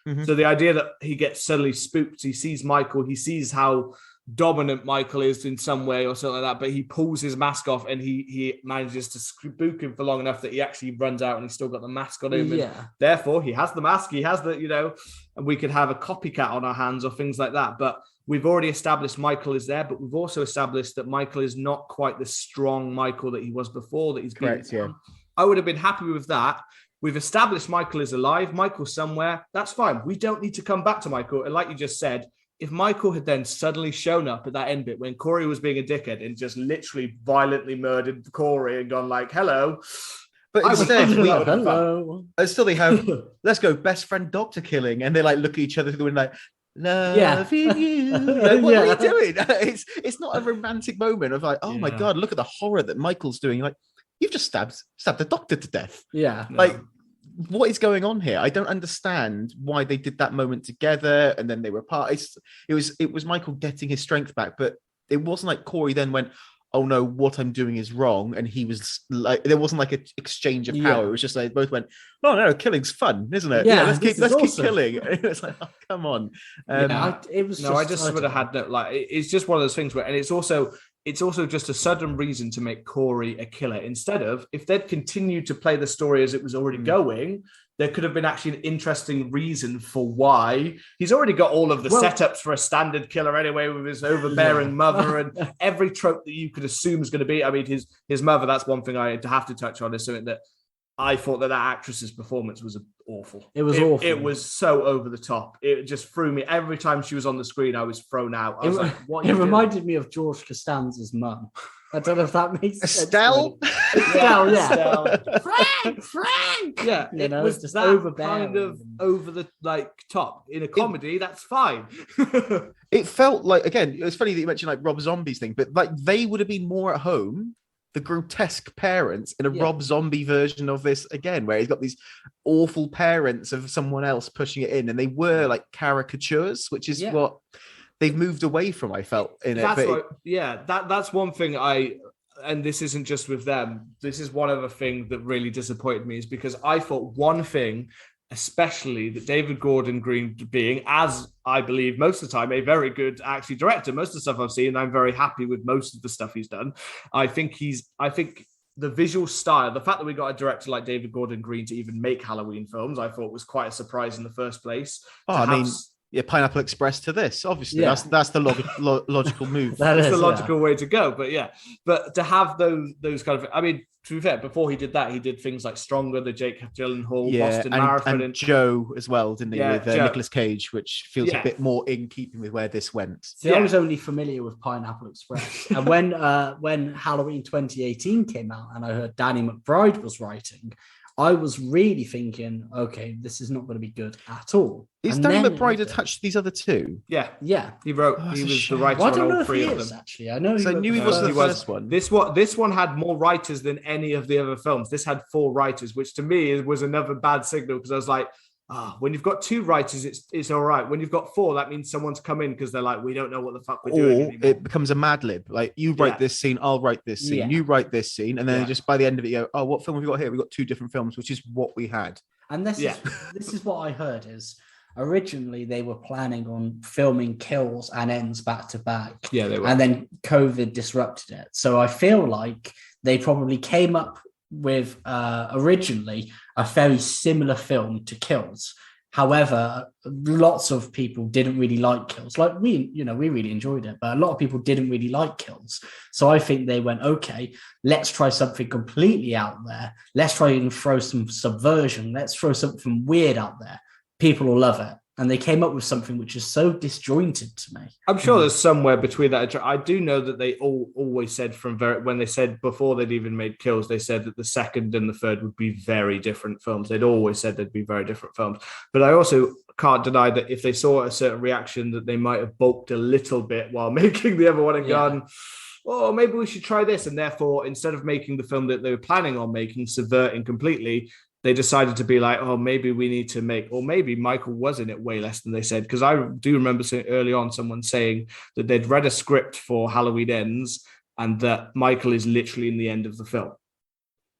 Mm-hmm. So the idea that he gets suddenly spooked, he sees Michael, he sees how dominant Michael is in some way or something like that, but he pulls his mask off and he manages to spook him for long enough that he actually runs out and he's still got the mask on him. And therefore, he has the mask, he has the, and we could have a copycat on our hands or things like that. But we've already established Michael is there, but we've also established that Michael is not quite the strong Michael that he was before, that he's correct. I would have been happy with that. We've established Michael is alive. Michael's somewhere. That's fine. We don't need to come back to Michael. And like you just said, if Michael had then suddenly shown up at that end bit when Corey was being a dickhead and just literally violently murdered Corey and gone like, hello. But instead, still they have, let's go, best friend doctor killing. And they like look at each other through the window like, loving you. Like, what are you doing? It's not a romantic moment of like, oh my God, look at the horror that Michael's doing. You're like, you've just stabbed the doctor to death. Yeah. Like, what is going on here? I don't understand why they did that moment together and then they were apart. It was Michael getting his strength back, but it wasn't like Corey then went, oh no, what I'm doing is wrong. And he was like, there wasn't like an exchange of power. It was just like, they both went, oh no, killing's fun, isn't it? Yeah, let's keep awesome. killing. It's like, oh, come on. It was I just would have had no, like, it's just one of those things where, and it's also just a sudden reason to make Corey a killer instead of, if they'd continued to play the story as it was already going, there could have been actually an interesting reason for why. He's already got all of the setups for a standard killer anyway, with his overbearing mother and every trope that you could assume is going to be. I mean, his mother, that's one thing I have to touch on, is something that I thought that actress's performance was awful. It was awful. It was so over the top. It just threw me. Every time she was on the screen, I was thrown out. I was like, what? It reminded me of George Costanza's mum. I don't know if that makes sense. Estelle? Estelle, yeah. Estelle. Frank! Yeah, it was just that overbearing. kind of over the top. In a comedy, that's fine. It felt like, again, it's funny that you mentioned like Rob Zombie's thing, but like they would have been more at home, the grotesque parents, in a Rob Zombie version of this again, where he's got these awful parents of someone else pushing it in, and they were like caricatures, which is what they've moved away from, I felt, in it. That's one thing and this isn't just with them, this is one other thing that really disappointed me, is because I thought one thing, especially that David Gordon Green, being, as I believe most of the time, a very good actually director, most of the stuff I've seen, I'm very happy with most of the stuff he's done. I think the visual style, the fact that we got a director like David Gordon Green to even make Halloween films, I thought was quite a surprise in the first place. Pineapple Express to this, obviously. That's the logical move. That's the logical way to go. But to have those kind of, I mean, to be fair, before he did that, he did things like Stronger, the Jake Gyllenhaal, Boston Marathon, and Joe as well, didn't he? With Nicolas Cage, which feels a bit more in keeping with where this went. See, I was only familiar with Pineapple Express, and when Halloween 2018 came out, and I heard Danny McBride was writing, I was really thinking, okay, this is not going to be good at all. Is Danny McBride attached to these other two? Yeah. He wrote. He was the writer on all three of them. Actually, I know. So I knew he was the first one. This one had more writers than any of the other films. This had 4 writers, which to me was another bad signal, because I was like, when you've got 2 writers, it's all right. When you've got 4, that means someone's come in because they're like, we don't know what the fuck we're doing anymore. It becomes a Mad Lib. Like, you write this scene, I'll write this scene, you write this scene, and then just by the end of it, you go, oh, what film have we got here? We've got 2 different films, which is what we had. And this is what I heard is, originally they were planning on filming kills and ends back to back. Yeah, they were. And then COVID disrupted it. So I feel like they probably came up with originally a very similar film to Kills. However, lots of people didn't really like Kills. Like we really enjoyed it, but a lot of people didn't really like Kills. So I think they went, okay, let's try something completely out there. Let's try and throw some subversion. Let's throw something weird out there. People will love it. And they came up with something which is so disjointed to me. I'm sure there's somewhere between that. I do know that they always said when they said before they'd even made Kills, they said that the second and the third would be very different films. They'd always said they'd be very different films. But I also can't deny that if they saw a certain reaction, that they might have bulked a little bit while making the other one and gone, oh, maybe we should try this. And therefore, instead of making the film that they were planning on making, subverting completely, they decided to be like, oh, maybe we need to make, or maybe Michael was in it way less than they said. Because I do remember early on someone saying that they'd read a script for Halloween Ends and that Michael is literally in the end of the film.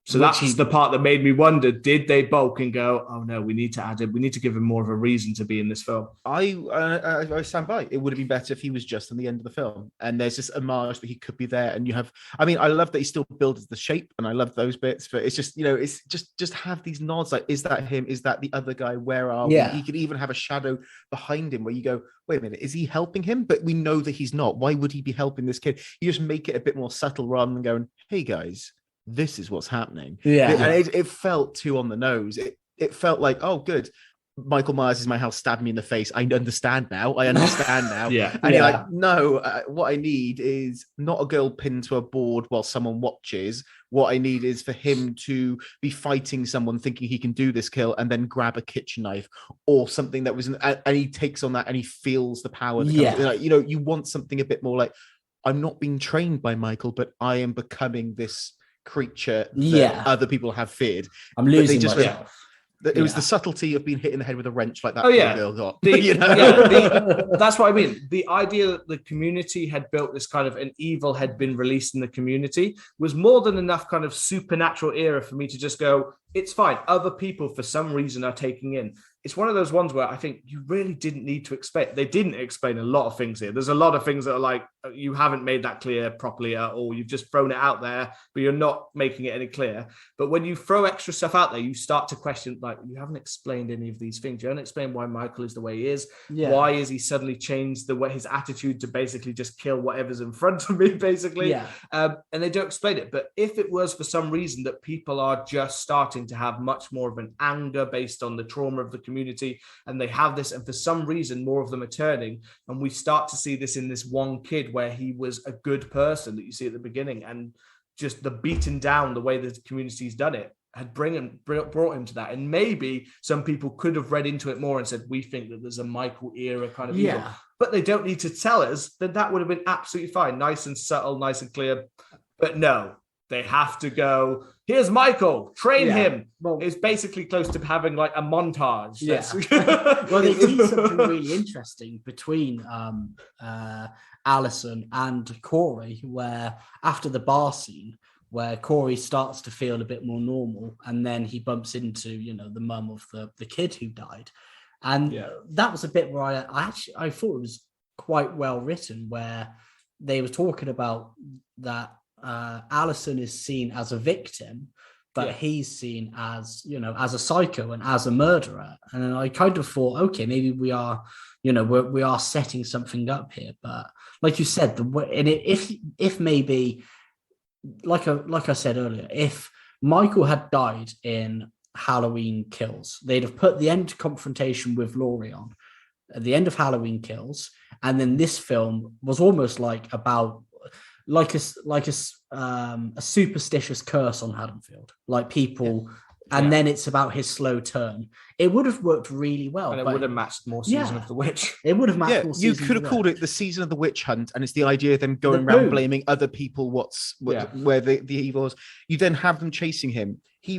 So that's the part that made me wonder, did they bulk and go, oh no, we need to add him. We need to give him more of a reason to be in this film. I stand by. It would have been better if he was just in the end of the film. And there's this homage that he could be there. And I love that he still builds the shape and I love those bits, but it's just, it's just have these nods. Like, is that him? Is that the other guy? Where are we? He could even have a shadow behind him where you go, wait a minute, is he helping him? But we know that he's not. Why would he be helping this kid? You just make it a bit more subtle rather than going, hey guys, this is what's happening. It felt too on the nose. It felt like, oh, good, Michael Myers is my house, stabbed me in the face. I understand now. You're like, no, what I need is not a girl pinned to a board while someone watches. What I need is for him to be fighting someone thinking he can do this kill and then grab a kitchen knife or something that was, and he takes on that and he feels the power. You want something a bit more like, I'm not being trained by Michael, but I am becoming this creature that other people have feared. I'm losing myself. It was the subtlety of being hit in the head with a wrench like that girl got. That's what I mean. The idea that the community had built this kind of an evil had been released in the community was more than enough kind of supernatural era for me to just go, it's fine. Other people, for some reason, are taking in. It's one of those ones where I think you really didn't need to explain. They didn't explain a lot of things here. There's a lot of things that are like, you haven't made that clear properly at all. You've just thrown it out there, but you're not making it any clear. But when you throw extra stuff out there, you start to question, like, you haven't explained any of these things. You haven't explained why Michael is the way he is. Yeah. Why is he suddenly changed the way his attitude to basically just kill whatever's in front of me, basically? Yeah. And they don't explain it. But if it was for some reason that people are just starting to have much more of an anger based on the trauma of the community, and they have this, and for some reason more of them are turning, and we start to see this in this one kid where he was a good person that you see at the beginning, and just the beaten down, the way the community's done it had brought him to that. And maybe some people could have read into it more and said, we think that there's a Michael era kind of evil, but they don't need to tell us. Then that would have been absolutely fine, nice and subtle, nice and clear. But no, they have to go, here's Michael, train him. Well, it's basically close to having like a montage. Yeah. Well, they did something really interesting between Alison and Corey, where after the bar scene, where Corey starts to feel a bit more normal, and then he bumps into, the mum of the kid who died. And that was a bit where I thought it was quite well written, where they were talking about that Alison is seen as a victim, but he's seen as, as a psycho and as a murderer. And I kind of thought, okay, maybe we are, we are setting something up here. But like you said, if maybe, like I said earlier, if Michael had died in Halloween Kills, they'd have put the end confrontation with Laurie on at the end of Halloween Kills, and then this film was almost like about like a superstitious curse on Haddonfield, like people, and then it's about his slow turn. It would have worked really well, and it would have matched more Season of the Witch. It would have matched more. You could have called it the Season of the Witch Hunt, and it's the idea of them going around blaming other people where the evil is. You then have them chasing him. He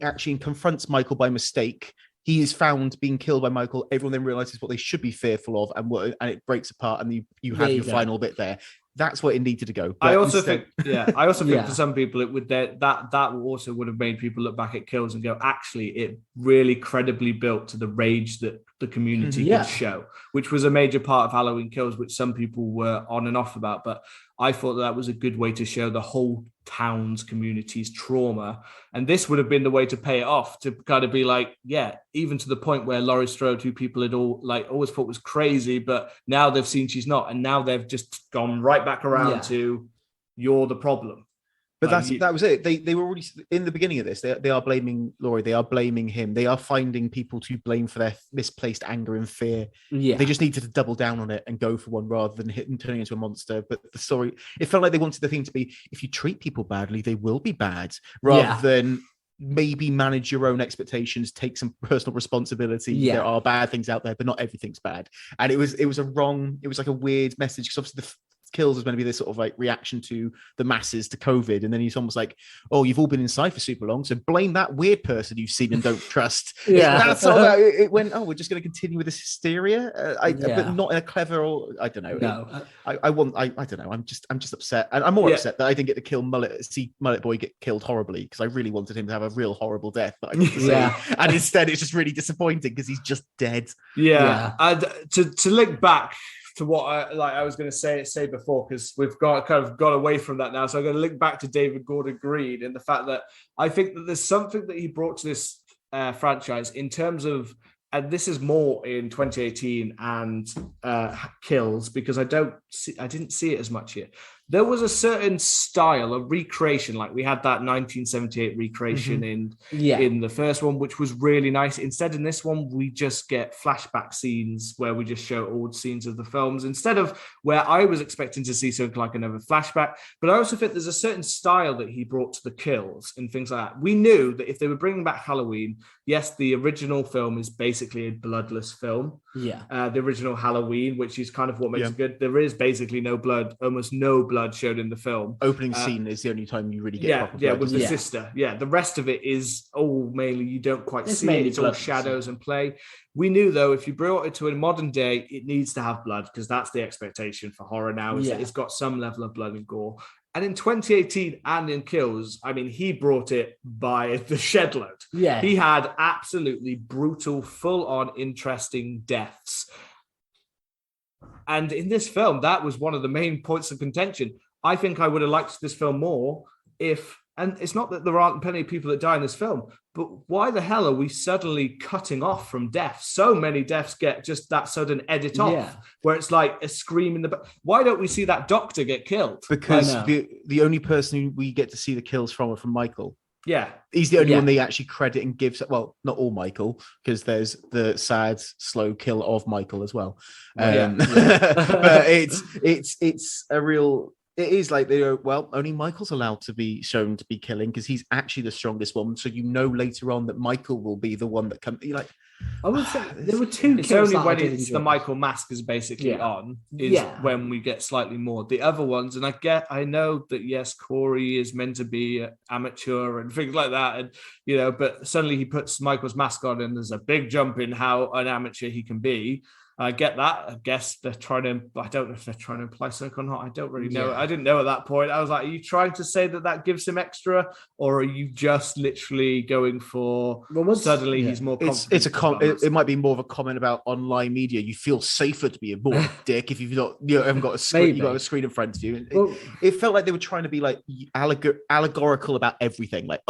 actually confronts Michael by mistake. He is found being killed by Michael. Everyone then realizes what they should be fearful of, and it breaks apart, and you have your final bit there. That's what it needed to go. But I also think for some people it would that also would have made people look back at Kills and go, actually, it really credibly built to the rage that the community could show, which was a major part of Halloween Kills, which some people were on and off about. But I thought that was a good way to show the whole town's community's trauma. And this would have been the way to pay it off, to kind of be like, even to the point where Laurie Strode, who people had always thought was crazy, but now they've seen she's not. And now they've just gone right back around to, you're the problem. But that was it. They were already in the beginning of this. They are blaming Laurie. They are blaming him. They are finding people to blame for their misplaced anger and fear. Yeah. They just needed to double down on it and go for one rather than turning into a monster. But the story, it felt like they wanted the thing to be, if you treat people badly, they will be bad, rather than maybe manage your own expectations, take some personal responsibility. Yeah. There are bad things out there, but not everything's bad. And it was like a weird message, because obviously the Kills was going to be this sort of like reaction to the masses to COVID, and then he's almost like, oh, you've all been inside for super long, so blame that weird person you've seen and don't trust. That's all that it went. Oh, we're just going to continue with this hysteria, but not in a clever, or I don't know. No, I don't know. I'm just upset, and I'm more upset that I didn't get to see Mullet Boy get killed horribly, because I really wanted him to have a real horrible death that I get to see, and instead it's just really disappointing because he's just dead. And to link back to what I was going to say before, because we've got away from that now. So I'm going to link back to David Gordon Green and the fact that I think that there's something that he brought to this franchise in terms of, and this is more in 2018 and Kills, because I didn't see it as much here. There was a certain style of recreation, like we had that 1978 recreation in the first one, which was really nice. Instead, in this one, we just get flashback scenes where we just show old scenes of the films, instead of where I was expecting to see something like another flashback. But I also think there's a certain style that he brought to the Kills and things like that. We knew that if they were bringing back Halloween, yes, the original film is basically a bloodless film. Yeah. The original Halloween, which is kind of what makes it good. There is basically no blood, almost no blood shown in the film. Opening scene is the only time you really get proper blood. With the sister. Yeah, the rest of it is all mainly you don't quite see it. It's all shadows and play. We knew though, if you brought it to a modern day, it needs to have blood because that's the expectation for horror now. Is that it's got some level of blood and gore. And in 2018 and in Kills, I mean, he brought it by the shed load. Yeah. He had absolutely brutal, full-on interesting deaths. And in this film, that was one of the main points of contention. I think I would have liked this film more if, and it's not that there aren't plenty of people that die in this film, but why the hell are we suddenly cutting off from death? So many deaths get just that sudden edit off, where it's like a scream in the back. Why don't we see that doctor get killed? Because the only person we get to see the kills from are from Michael. Yeah. He's the only one they actually credit and gives. Well, not all Michael, because there's the sad, slow kill of Michael as well. But it's a real... It is like they go, well, only Michael's allowed to be shown to be killing because he's actually the strongest one. So you know later on that Michael will be the one that comes. You're like, I would say there were two. It's only when it's the Michael mask is basically on is when we get slightly more. The other ones, and I know that yes, Corey is meant to be amateur and things like that, and but suddenly he puts Michael's mask on, and there's a big jump in how an amateur he can be. I get that. I guess they're trying to, I don't know if they're trying to imply something or not. I don't really know. I didn't know at that point. I was like, are you trying to say that gives him extra? Or are you just literally going for suddenly he's more confident? It might be more of a comment about online media. You feel safer to be a more dick if you've not, haven't got a screen, you've got a screen in front of you. It felt like they were trying to be like allegorical about everything. Like,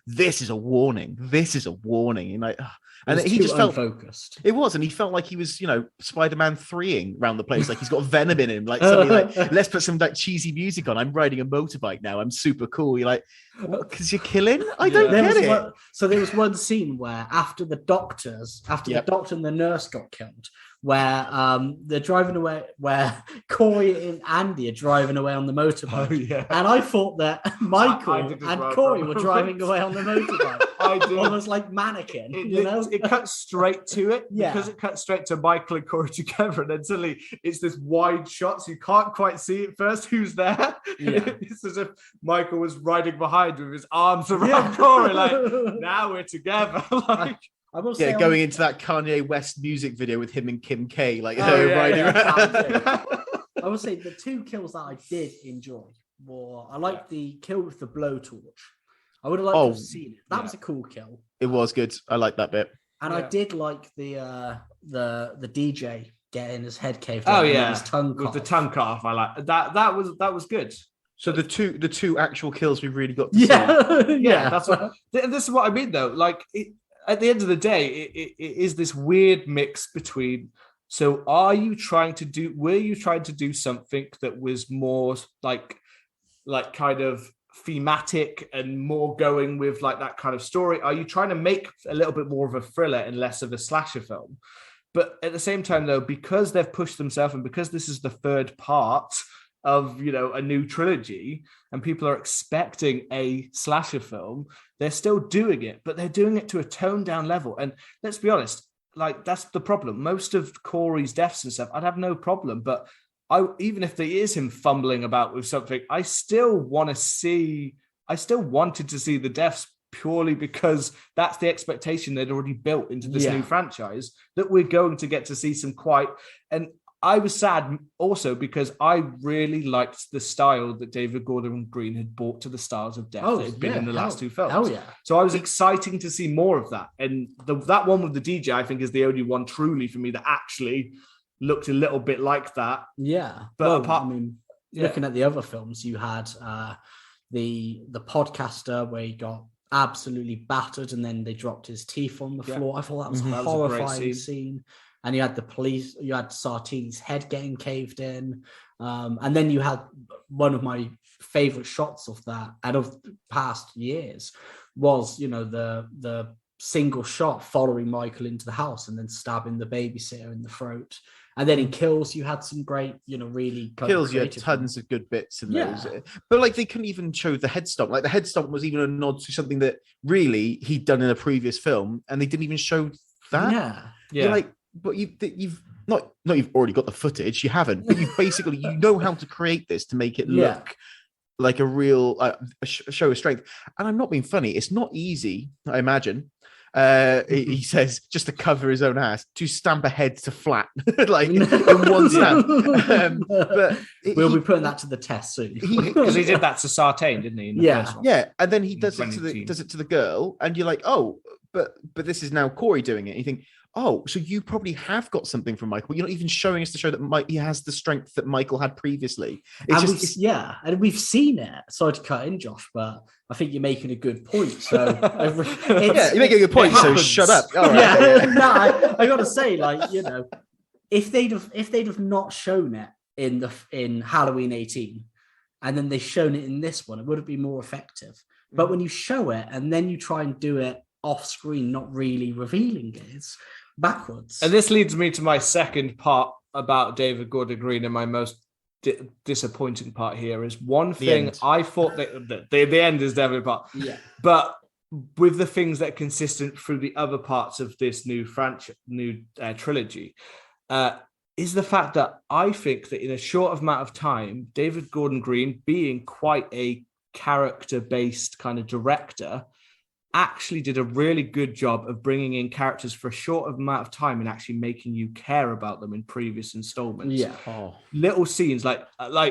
this is a warning. This is a warning. And like, and he just felt focused. It was, and he felt like he was, Spider-Man 3ing around the place, like he's got venom in him. Like suddenly, like let's put some like cheesy music on. I'm riding a motorbike now. I'm super cool. You're like, because you're killing? I don't get it. So there was one scene where after the doctor and the nurse got killed, where they're driving away, where Corey and Andy are driving away on the motorbike. And I thought that Michael and Corey were driving away on the motorbike. Almost like mannequin. It cuts straight to it because it cuts straight to Michael and Corey together, and then suddenly it's this wide shot, so you can't quite see at first who's there. It's as if Michael was riding behind with his arms around Corey, like now we're together. Like I will say going into that Kanye West music video with him and Kim K, like riding around. I will say the two kills that I did enjoy were I liked the kill with the blowtorch. I would have liked to have seen it. That was a cool kill. It was good. I like that bit. And I did like the DJ getting his head caved off and his tongue cut with the tongue cut off. I like that. That was good. So the two actual kills we really got to see. That's what. This is what I mean though. Like at the end of the day, it is this weird mix between. So were you trying to do something that was more like kind of thematic and more going with like that kind of story? Are you trying to make a little bit more of a thriller and less of a slasher film? But at the same time though, because they've pushed themselves and because this is the third part of a new trilogy and people are expecting a slasher film, they're still doing it, but they're doing it to a toned down level. And let's be honest, like that's the problem. Most of Corey's deaths and stuff, I'd have no problem, but even if there is him fumbling about with something, I still wanted to see the deaths purely because that's the expectation they'd already built into this new franchise, that we're going to get to see some and I was sad also because I really liked the style that David Gordon Green had brought to the Styles of Death that had been in the last two films. Hell yeah. So I was exciting to see more of that. And that one with the DJ, I think, is the only one truly for me that actually looked a little bit like that. Yeah. But looking at the other films, you had the podcaster where he got absolutely battered and then they dropped his teeth on the floor. I thought that was a horrifying scene. And you had the police, you had Sartini's head getting caved in. And then you had one of my favorite shots of that out of past years was, the single shot following Michael into the house and then stabbing the babysitter in the throat. And then in Kills, you had some great, really kind Kills, of you had creative tons of good bits in Yeah. those. But like they couldn't even show the head stomp. Like the head stomp was even a nod to something that really he'd done in a previous film, and they didn't even show that. Yeah. You're like, but you've not you've already got the footage, you haven't, but you've basically you know how to create this to make it look like a real show of strength. And I'm not being funny, it's not easy, I imagine. He says, just to cover his own ass, to stamp a head to flat, like in one stamp. But we'll be putting that to the test soon. Because he did that to Sartain, didn't he? In the first one? Yeah, and then he does it to the girl, and you're like, oh, but this is now Corey doing it. And you think, oh, so you probably have got something from Michael. You're not even showing us to show that he has the strength that Michael had previously. And we've seen it. Sorry to cut in, Josh, but I think you're making a good point. So you're making a good point. So shut up. All right. I gotta say, if they'd have not shown it in Halloween 18, and then they shown it in this one, it would have been more effective. But when you show it and then you try and do it off screen, not really revealing it, it's backwards. And this leads me to my second part about David Gordon Green, and my most disappointing part here is one thing I thought that the end is definitely part. Yeah. But with the things that are consistent through the other parts of this new trilogy, is the fact that I think that in a short amount of time, David Gordon Green, being quite a character-based kind of director, actually did a really good job of bringing in characters for a short amount of time and actually making you care about them in previous installments. Yeah. Little scenes, like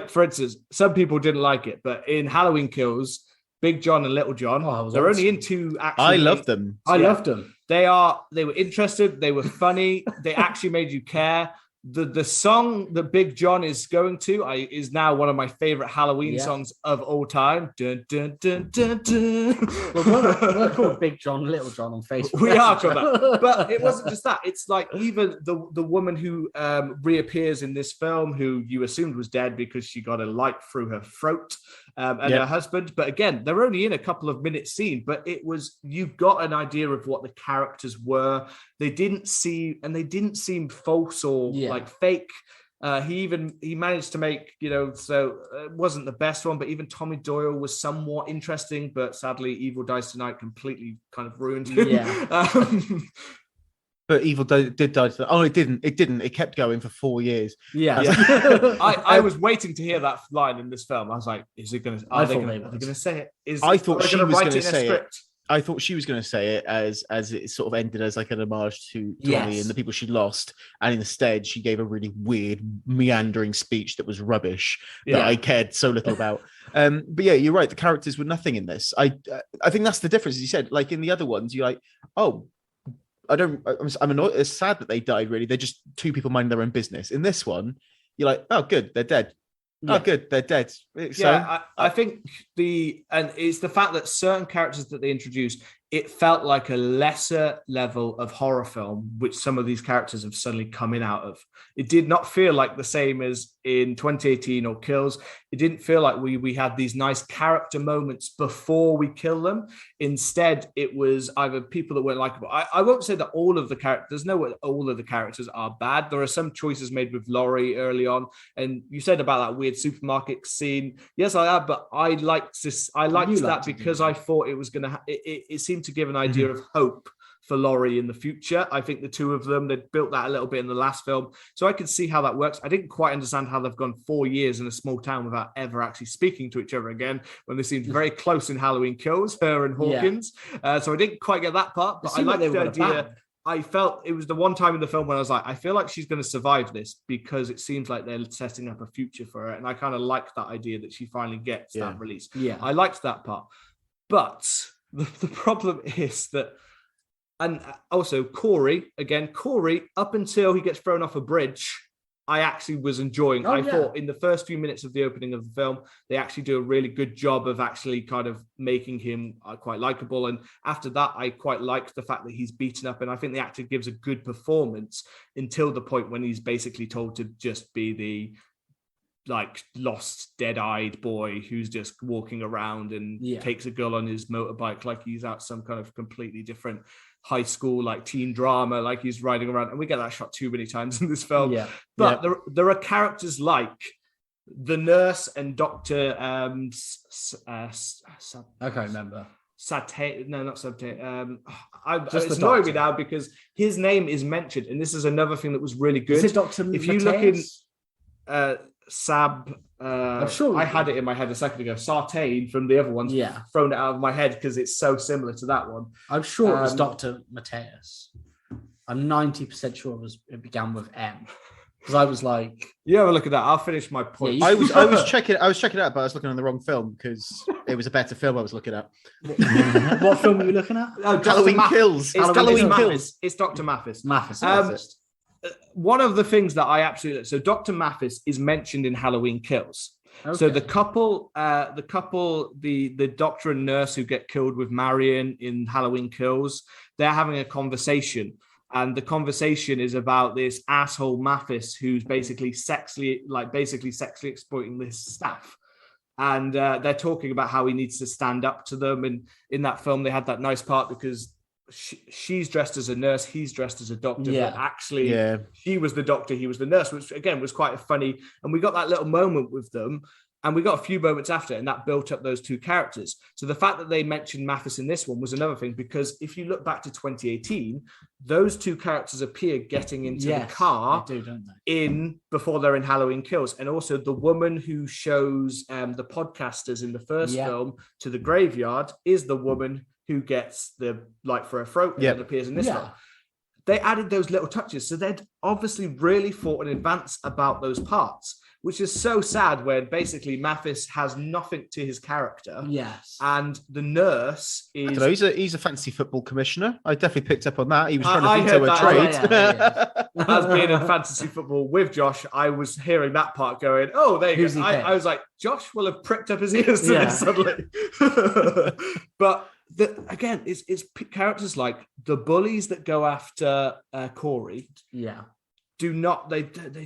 for instance, some people didn't like it, but in Halloween Kills, Big John and Little John, they're only in two actions. I love them. I loved them. They were interested, they were funny, they actually made you care. The song that Big John is going to is now one of my favorite Halloween songs of all time. Dun, dun, dun, dun, dun. Well, we're called Big John, Little John on Facebook. We are called that. But it wasn't just that. It's like even the woman who reappears in this film, who you assumed was dead because she got a light through her throat, and her husband. But again, they're only in a couple of minutes scene, but you got an idea of what the characters were. They didn't seem false or like fake. He managed to make, so it wasn't the best one, but even Tommy Doyle was somewhat interesting, but sadly Evil Dies Tonight completely kind of ruined him. Yeah. But Evil did die tonight. Oh, it didn't. It kept going for 4 years. Yeah. I was waiting to hear that line in this film. I was like, is it going to? Are they going to say it? I thought she was going to say it. I thought she was going to say it as it sort of ended as like an homage to Tommy and the people she lost, and instead she gave a really weird, meandering speech that was rubbish that I cared so little about. But yeah, you're right. The characters were nothing in this. I think that's the difference. As you said, like in the other ones, you're like, oh, I'm annoyed. It's sad that they died. Really, they're just two people minding their own business. In this one, you're like, oh, good, they're dead. Yeah. Oh, good, they're dead. So, I think it's the fact that certain characters that they introduced, it felt like a lesser level of horror film, which some of these characters have suddenly come in out of. It did not feel like the same as in 2018 or Kills. It didn't feel like we had these nice character moments before we kill them. Instead, it was either people that weren't likable. I won't say that all of the characters, all of the characters are bad. There are some choices made with Laurie early on. And you said about that weird supermarket scene. Yes, I have, but I liked that because I thought it was going to, it seemed to give an idea of hope for Laurie in the future. I think the two of them, they built that a little bit in the last film. So I could see how that works. I didn't quite understand how they've gone 4 years in a small town without ever actually speaking to each other again, when they seemed very close in Halloween Kills, her and Hawkins. So I didn't quite get that part, but I liked the idea. I felt it was the one time in the film when I was like, I feel like she's going to survive this because it seems like they're setting up a future for her. And I kind of liked that idea that she finally gets that release. Yeah, I liked that part. But the problem is that, and also Corey, up until he gets thrown off a bridge, I actually was enjoying. I thought in the first few minutes of the opening of the film, they actually do a really good job of actually kind of making him quite likable. And after that, I quite liked the fact that he's beaten up. And I think the actor gives a good performance until the point when he's basically told to just be the like lost, dead-eyed boy who's just walking around and takes a girl on his motorbike like he's out some kind of completely different high school like teen drama, like he's riding around, and we get that shot too many times in this film. Yeah. But there are characters like the nurse and Dr. I can't remember. Satay, no, not Satay. Just it's annoying me now because his name is mentioned, and this is another thing that was really good. Is it Dr. If you look in I'm sure I had it in my head a second ago. Sartain from the other ones, thrown it out of my head because it's so similar to that one. I'm sure it was Dr. Mateus. I'm 90% sure it began with M. Because I was like, you have a look at that. I'll finish my point. Yeah, I was checking it out, but I was looking on the wrong film because it was a better film I was looking at. What film were you looking at? Halloween Kills. It's Halloween Kills. It's Dr. Mathis. Mathis. One of the things that I absolutely so Dr. Mathis is mentioned in Halloween Kills. Okay. So the couple, the doctor and nurse who get killed with Marion in Halloween Kills, they're having a conversation. And the conversation is about this asshole Mathis who's basically sexually exploiting this staff. And they're talking about how he needs to stand up to them. And in that film, they had that nice part because she's dressed as a nurse, he's dressed as a doctor. Yeah. But actually, she was the doctor, he was the nurse, which again was quite funny. And we got that little moment with them. And we got a few moments after, and that built up those two characters. So the fact that they mentioned Mathis in this one was another thing, because if you look back to 2018, those two characters appear getting into the car before they're in Halloween Kills. And also the woman who shows the podcasters in the first film to the graveyard is the woman who gets the light for her throat and then appears in this film. They added those little touches. So they'd obviously really thought in advance about those parts, which is so sad when basically Mathis has nothing to his character. Yes. And the nurse is... I don't know, he's a fancy football commissioner. I definitely picked up on that. He was trying to veto a trade. As being in fantasy football with Josh, I was hearing that part going, oh, there you go. I was like, Josh will have pricked up his ears to this suddenly. But... again, it's characters like the bullies that go after Corey. They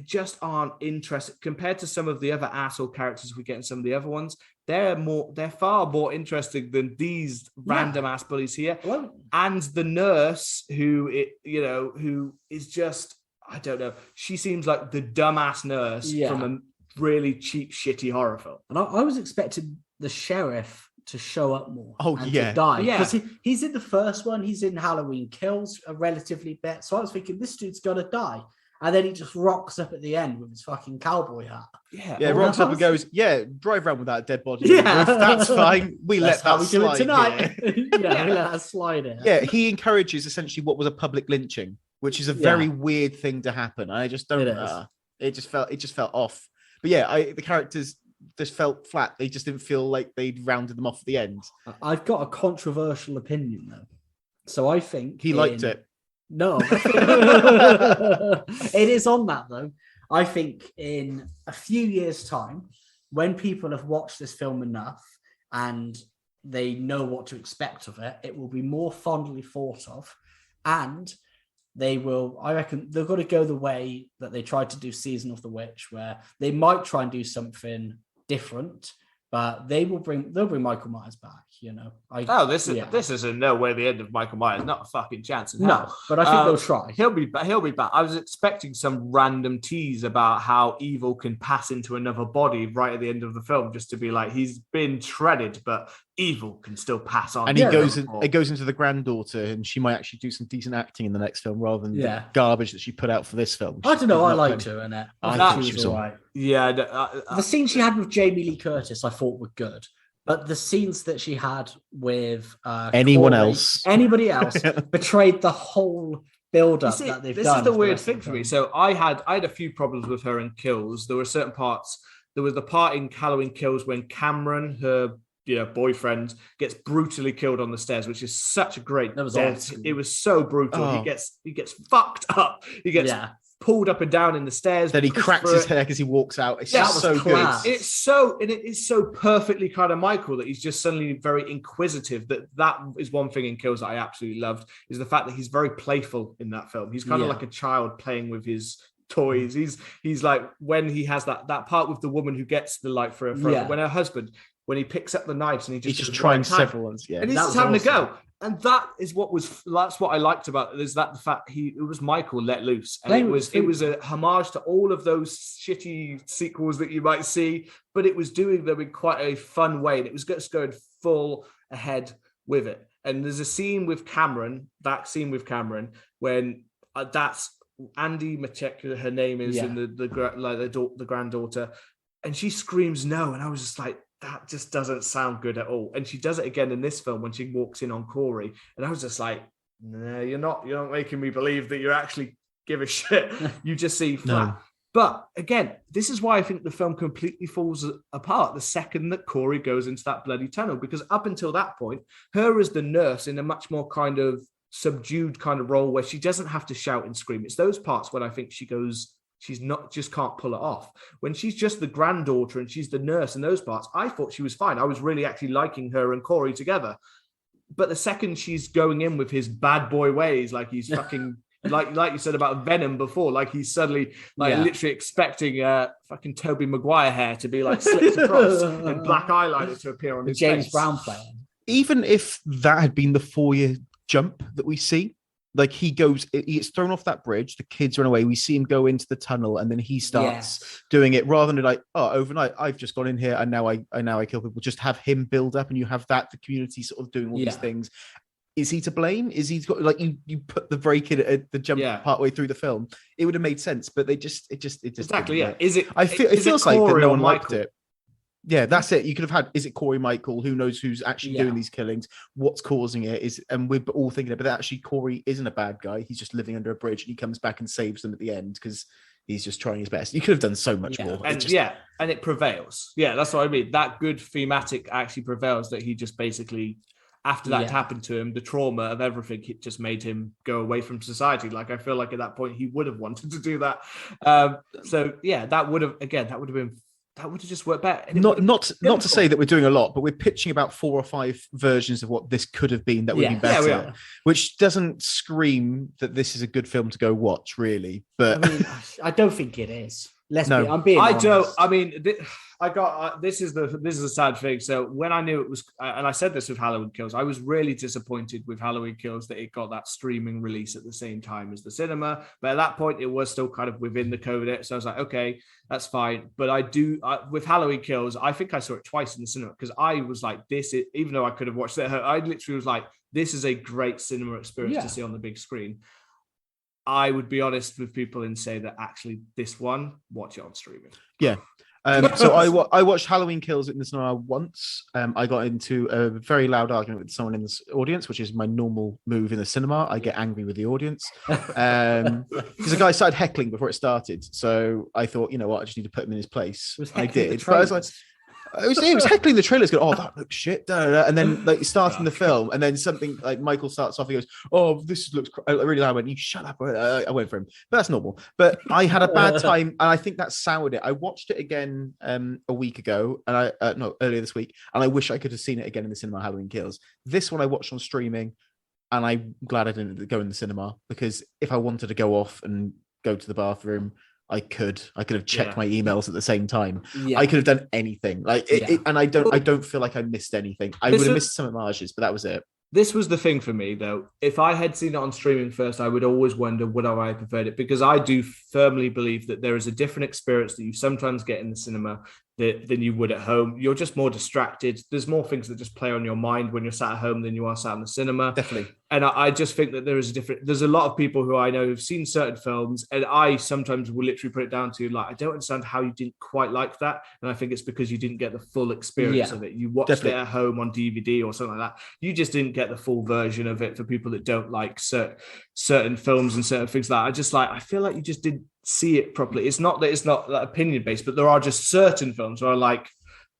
just aren't interested compared to some of the other asshole characters we get in some of the other ones. They're far more interesting than these random ass bullies here. And the nurse who is just, I don't know. She seems like the dumbass nurse from a really cheap, shitty horror film. And I was expecting the sheriff to show up more to die. Because he's in the first one, he's in Halloween Kills a relatively bit. So I was thinking, this dude's gonna die. And then he just rocks up at the end with his fucking cowboy hat. Rocks up and goes, drive around with that dead body. That's fine. Let that slide tonight. We let that slide in. Yeah, he encourages essentially what was a public lynching, which is a very weird thing to happen. I just don't it just felt off. But the characters just felt flat. They just didn't feel like they'd rounded them off at the end. I've got a controversial opinion though. So I think he liked it. No. It is on that though. I think in a few years' time, when people have watched this film enough and they know what to expect of it, it will be more fondly thought of, and I reckon they've got to go the way that they tried to do Season of the Witch, where they might try and do something different, but they'll bring Michael Myers back, This is in no way the end of Michael Myers, not a fucking chance. No, but I think they'll try. He'll be back. I was expecting some random tease about how evil can pass into another body right at the end of the film, just to be like, he's been shredded, but evil can still pass on. And it goes into the granddaughter, and she might actually do some decent acting in the next film rather than the garbage that she put out for this film. I don't know. I liked her in it. I think she was all right. Yeah. The scenes she had with Jamie Lee Curtis, I thought were good. But the scenes that she had with anybody else betrayed the whole build-up that they've done. This is the weird thing for me. So I had a few problems with her in Kills. There were certain parts. There was the part in Halloween Kills when Cameron, her boyfriend, gets brutally killed on the stairs, which is such a great death. It was so brutal. He gets fucked up. He gets pulled up and down in the stairs. Then he cracks his head as he walks out. It's just so good. It is so perfectly kind of Michael that he's just suddenly very inquisitive. That is one thing in Kills that I absolutely loved, is the fact that he's very playful in that film. He's kind of like a child playing with his toys. He's like, when he has that part with the woman who gets the light for her throat, when her husband when he picks up the knives and he's just trying several ones. Yeah, and he's just having a go. And that's what I liked about it, is that the fact it was Michael let loose, and it was a homage to all of those shitty sequels that you might see, but it was doing them in quite a fun way, and it was just going full ahead with it. And there's a scene with Cameron, when that's Andy Machek, her name is, and the granddaughter, and she screams no, and I was just like, that just doesn't sound good at all. And she does it again in this film when she walks in on Corey. And I was just like, no, you're not making me believe that you actually give a shit. You just see flat. No. But again, this is why I think the film completely falls apart the second that Corey goes into that bloody tunnel, because up until that point, her as the nurse in a much more kind of subdued kind of role where she doesn't have to shout and scream. It's those parts when I think she's not, just can't pull it off. When she's just the granddaughter and she's the nurse in those parts, I thought she was fine. I was really actually liking her and Corey together. But the second she's going in with his bad boy ways, like he's fucking, like you said about Venom before, like he's suddenly literally expecting fucking Tobey Maguire hair to be like slicked across and black eyeliner to appear on his James face. Brown playing. Even if that had been the 4-year jump that we see, like he gets thrown off that bridge, the kids run away, we see him go into the tunnel, and then he starts doing it rather than like, oh, overnight I've just gone in here and now I kill people. Just have him build up, and you have the community sort of doing all these things. Is he to blame? Is he got, like, you put the break in at the jump partway through the film? It would have made sense, but it just exactly. Yeah. Is it? It feels like that no one liked it. Yeah, that's it. You could have had, is it Corey Michael? Who knows who's actually doing these killings? What's causing it? And we're all thinking it, but actually Corey isn't a bad guy. He's just living under a bridge, and he comes back and saves them at the end because he's just trying his best. You could have done so much more. And and it prevails. Yeah, that's what I mean. That good thematic actually prevails, that he just basically, after that happened to him, the trauma of everything, it just made him go away from society. Like, I feel like at that point he would have wanted to do that. That would have just worked better. Not to say that we're doing a lot, but we're pitching about 4 or 5 versions of what this could have been that would be better, which doesn't scream that this is a good film to go watch, really. But I don't think it is. I'm being honest. This is a sad thing. So when I knew it was, and I said this with Halloween Kills, I was really disappointed with Halloween Kills that it got that streaming release at the same time as the cinema. But at that point, it was still kind of within the code. So I was like, okay, that's fine. But with Halloween Kills, I think I saw it twice in the cinema, because I was like, even though I could have watched it, I literally was like, this is a great cinema experience to see on the big screen. I would be honest with people and say that actually this one, watch it on streaming. Yeah. So I watched Halloween Kills in the cinema once. I got into a very loud argument with someone in this audience, which is my normal move in the cinema. I get angry with the audience because the guy started heckling before it started. So I thought, you know what, I just need to put him in his place. I did. But I was like, it was heckling the trailers, going, oh, that looks shit. And then like starting the film, and then something like Michael starts off, he goes, oh, this looks really loud. I went, you shut up. I went for him, but that's normal. But I had a bad time, and I think that soured it. I watched it again a week ago, and earlier this week, and I wish I could have seen it again in the cinema. Halloween Kills. This one I watched on streaming, and I'm glad I didn't go in the cinema, because if I wanted to go off and go to the bathroom, I could have checked my emails at the same time. Yeah. I could have done anything. And I don't feel like I missed anything. I would have missed some homages, but that was it. This was the thing for me, though. If I had seen it on streaming first, I would always wonder, would I have preferred it? Because I do firmly believe that there is a different experience that you sometimes get in the cinema than you would at home. You're just more distracted. There's more things that just play on your mind when you're sat at home than you are sat in the cinema. Definitely. And I just think that there's a lot of people who I know who've seen certain films, and I sometimes will literally put it down to, like, I don't understand how you didn't quite like that. And I think it's because you didn't get the full experience of it. You watched it at home on DVD or something like that. You just didn't get the full version of it for people that don't like certain films and certain things like that. I feel like you just didn't see it properly. It's not that it's not that opinion based, but there are just certain films where, like,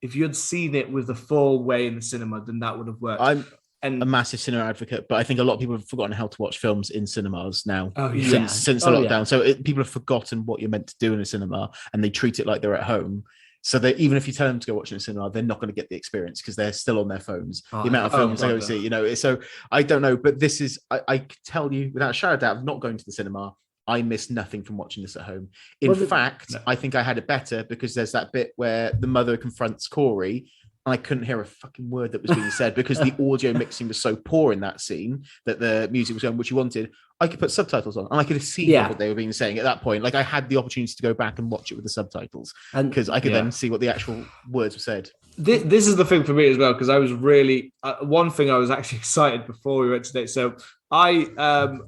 if you had seen it with the full way in the cinema, then that would have worked. I'm a massive cinema advocate, but I think a lot of people have forgotten how to watch films in cinemas now since the lockdown. Yeah. So people have forgotten what you're meant to do in a cinema, and they treat it like they're at home. So that even if you tell them to go watch it in a cinema, they're not going to get the experience because they're still on their phones. The amount of films they go see, so I don't know. But this is, I can tell you without a shadow of doubt, of not going to the cinema, I missed nothing from watching this at home. In fact, I think I had it better because there's that bit where the mother confronts Corey and I couldn't hear a fucking word that was being said because the audio mixing was so poor in that scene that the music was going which you wanted. I could put subtitles on and I could see what they were being saying at that point. Like I had the opportunity to go back and watch it with the subtitles because I could then see what the actual words were said. This is the thing for me as well, because I was really one thing I was actually excited before we went today. So I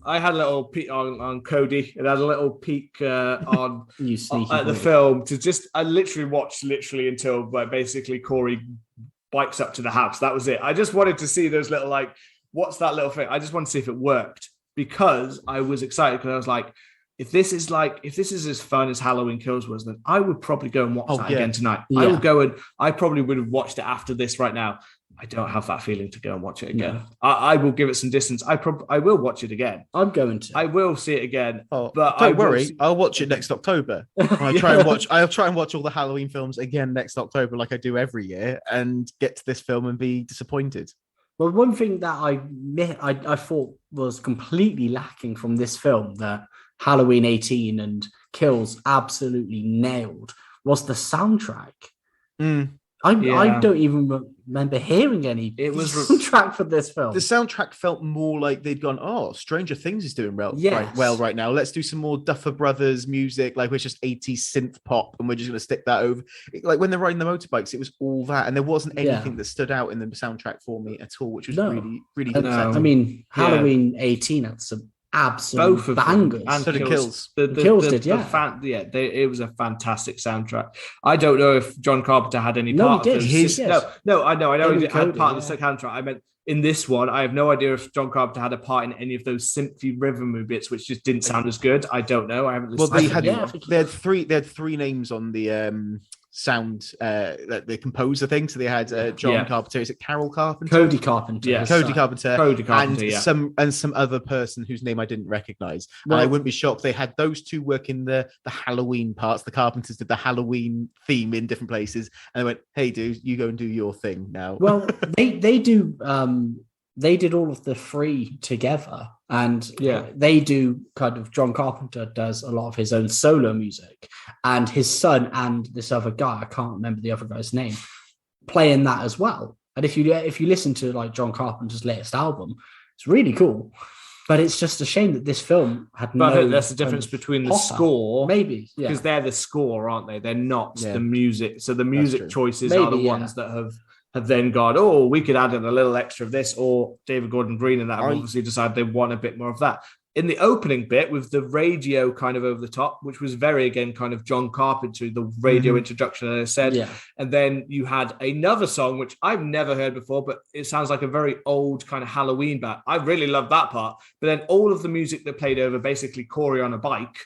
had a little peek on Cody and had a little peek on at the film to just I literally watched until basically Corey bikes up to the house. That was it. I just wanted to see those little what's that little thing? I just wanted to see if it worked because I was excited because I was like, if this is as fun as Halloween Kills was, then I would probably go and watch that again tonight. Yeah. I probably would have watched it after this right now. I don't have that feeling to go and watch it again. No. I will give it some distance. I will watch it again. I'm going to. I will see it again. Oh, but don't worry, I'll watch it next October. I'll try and watch all the Halloween films again next October, like I do every year, and get to this film and be disappointed. Well, one thing that I thought was completely lacking from this film that Halloween 18 and Kills absolutely nailed was the soundtrack. I don't even remember hearing any soundtrack for this film. The soundtrack felt more like they'd gone, Stranger Things is doing well right now. Let's do some more Duffer Brothers music. Like, we're just 80s synth pop and we're just going to stick that over. Like, when they're riding the motorbikes, it was all that. And there wasn't anything that stood out in the soundtrack for me at all, which was really, really good. I mean, Halloween 18 had some absolute bangers. And so the Kills. Kills did, it was a fantastic soundtrack. I don't know if John Carpenter had any part of it. I know he had part of the soundtrack. I meant in this one, I have no idea if John Carpenter had a part in any of those synthy rhythm bits, which just didn't sound as good. I don't know. I haven't listened. Well, they had three names on the sound, the composer thing. So they had John Carpenter. Is it Carol Carpenter? Cody Carpenter. Yeah, Cody Carpenter. And some other person whose name I didn't recognize. Well, and I wouldn't be shocked they had those two work in the Halloween parts. The Carpenters did the Halloween theme in different places, and they went, "Hey, dude, you go and do your thing now." Well, they do. They did all of the three together, and they do kind of. John Carpenter does a lot of his own solo music, and his son and this other guy, I can't remember the other guy's name, playing that as well. And if you listen to like John Carpenter's latest album, it's really cool. But it's just a shame that this film had I think that's the difference between the score, maybe, because they're the score, aren't they? They're not the music. So the music choices are the ones that have then gone, we could add in a little extra of this, or David Gordon Green and that have obviously decided they want a bit more of that. In the opening bit with the radio kind of over the top, which was very, again, kind of John Carpenter, the radio introduction, as I said. Yeah. And then you had another song, which I've never heard before, but it sounds like a very old kind of Halloween band. I really loved that part. But then all of the music that played over basically Corey on a bike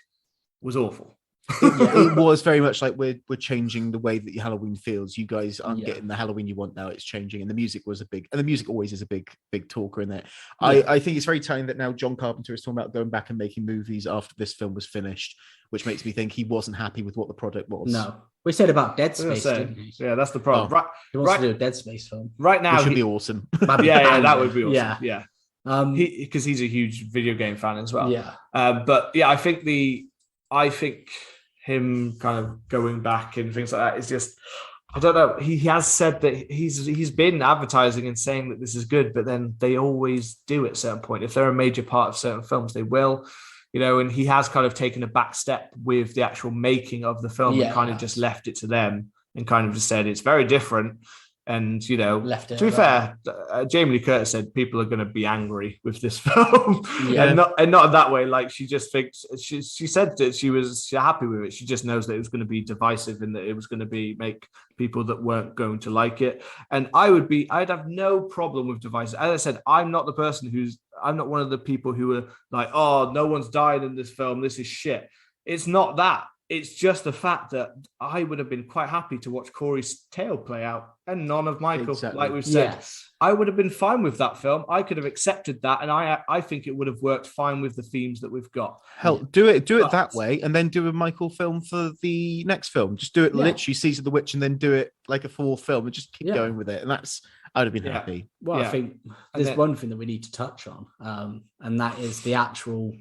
was awful. It was very much like we're changing the way that your Halloween feels. You guys aren't getting the Halloween you want now. It's changing, and the music always is a big talker in there. I think it's very telling that now John Carpenter is talking about going back and making movies after this film was finished, which makes me think he wasn't happy with what the product was. No, we said about Dead Space, didn't we? Yeah, that's the problem. He wants to do a Dead Space film right now. Which would be awesome. That would be awesome. Yeah. Because he's a huge video game fan as well. Yeah. But yeah, I think him kind of going back and things like that is just, I don't know. He has said that he's been advertising and saying that this is good, but then they always do at a certain point. If they're a major part of certain films, they will, and he has kind of taken a back step with the actual making of the film and kind of just left it to them and kind of just said it's very different. And, left it to be fair, Jamie Lee Curtis said people are going to be angry with this film and not in that way. Like, she just thinks she said that she's happy with it. She just knows that it was going to be divisive and that it was going to make people that weren't going to like it. And I'd have no problem with divisive. As I said, I'm not one of the people who are like, no one's died in this film. This is shit. It's not that. It's just the fact that I would have been quite happy to watch Corey's tale play out and none of Michael, like we've said. Yes. I would have been fine with that film. I could have accepted that, and I think it would have worked fine with the themes that we've got. Hell, do it that way, and then do a Michael film for the next film. Just do it literally Season of the Witch, and then do it like a full film, and just keep going with it. And I would have been happy. Well, I think there's one thing that we need to touch on, and that is the actual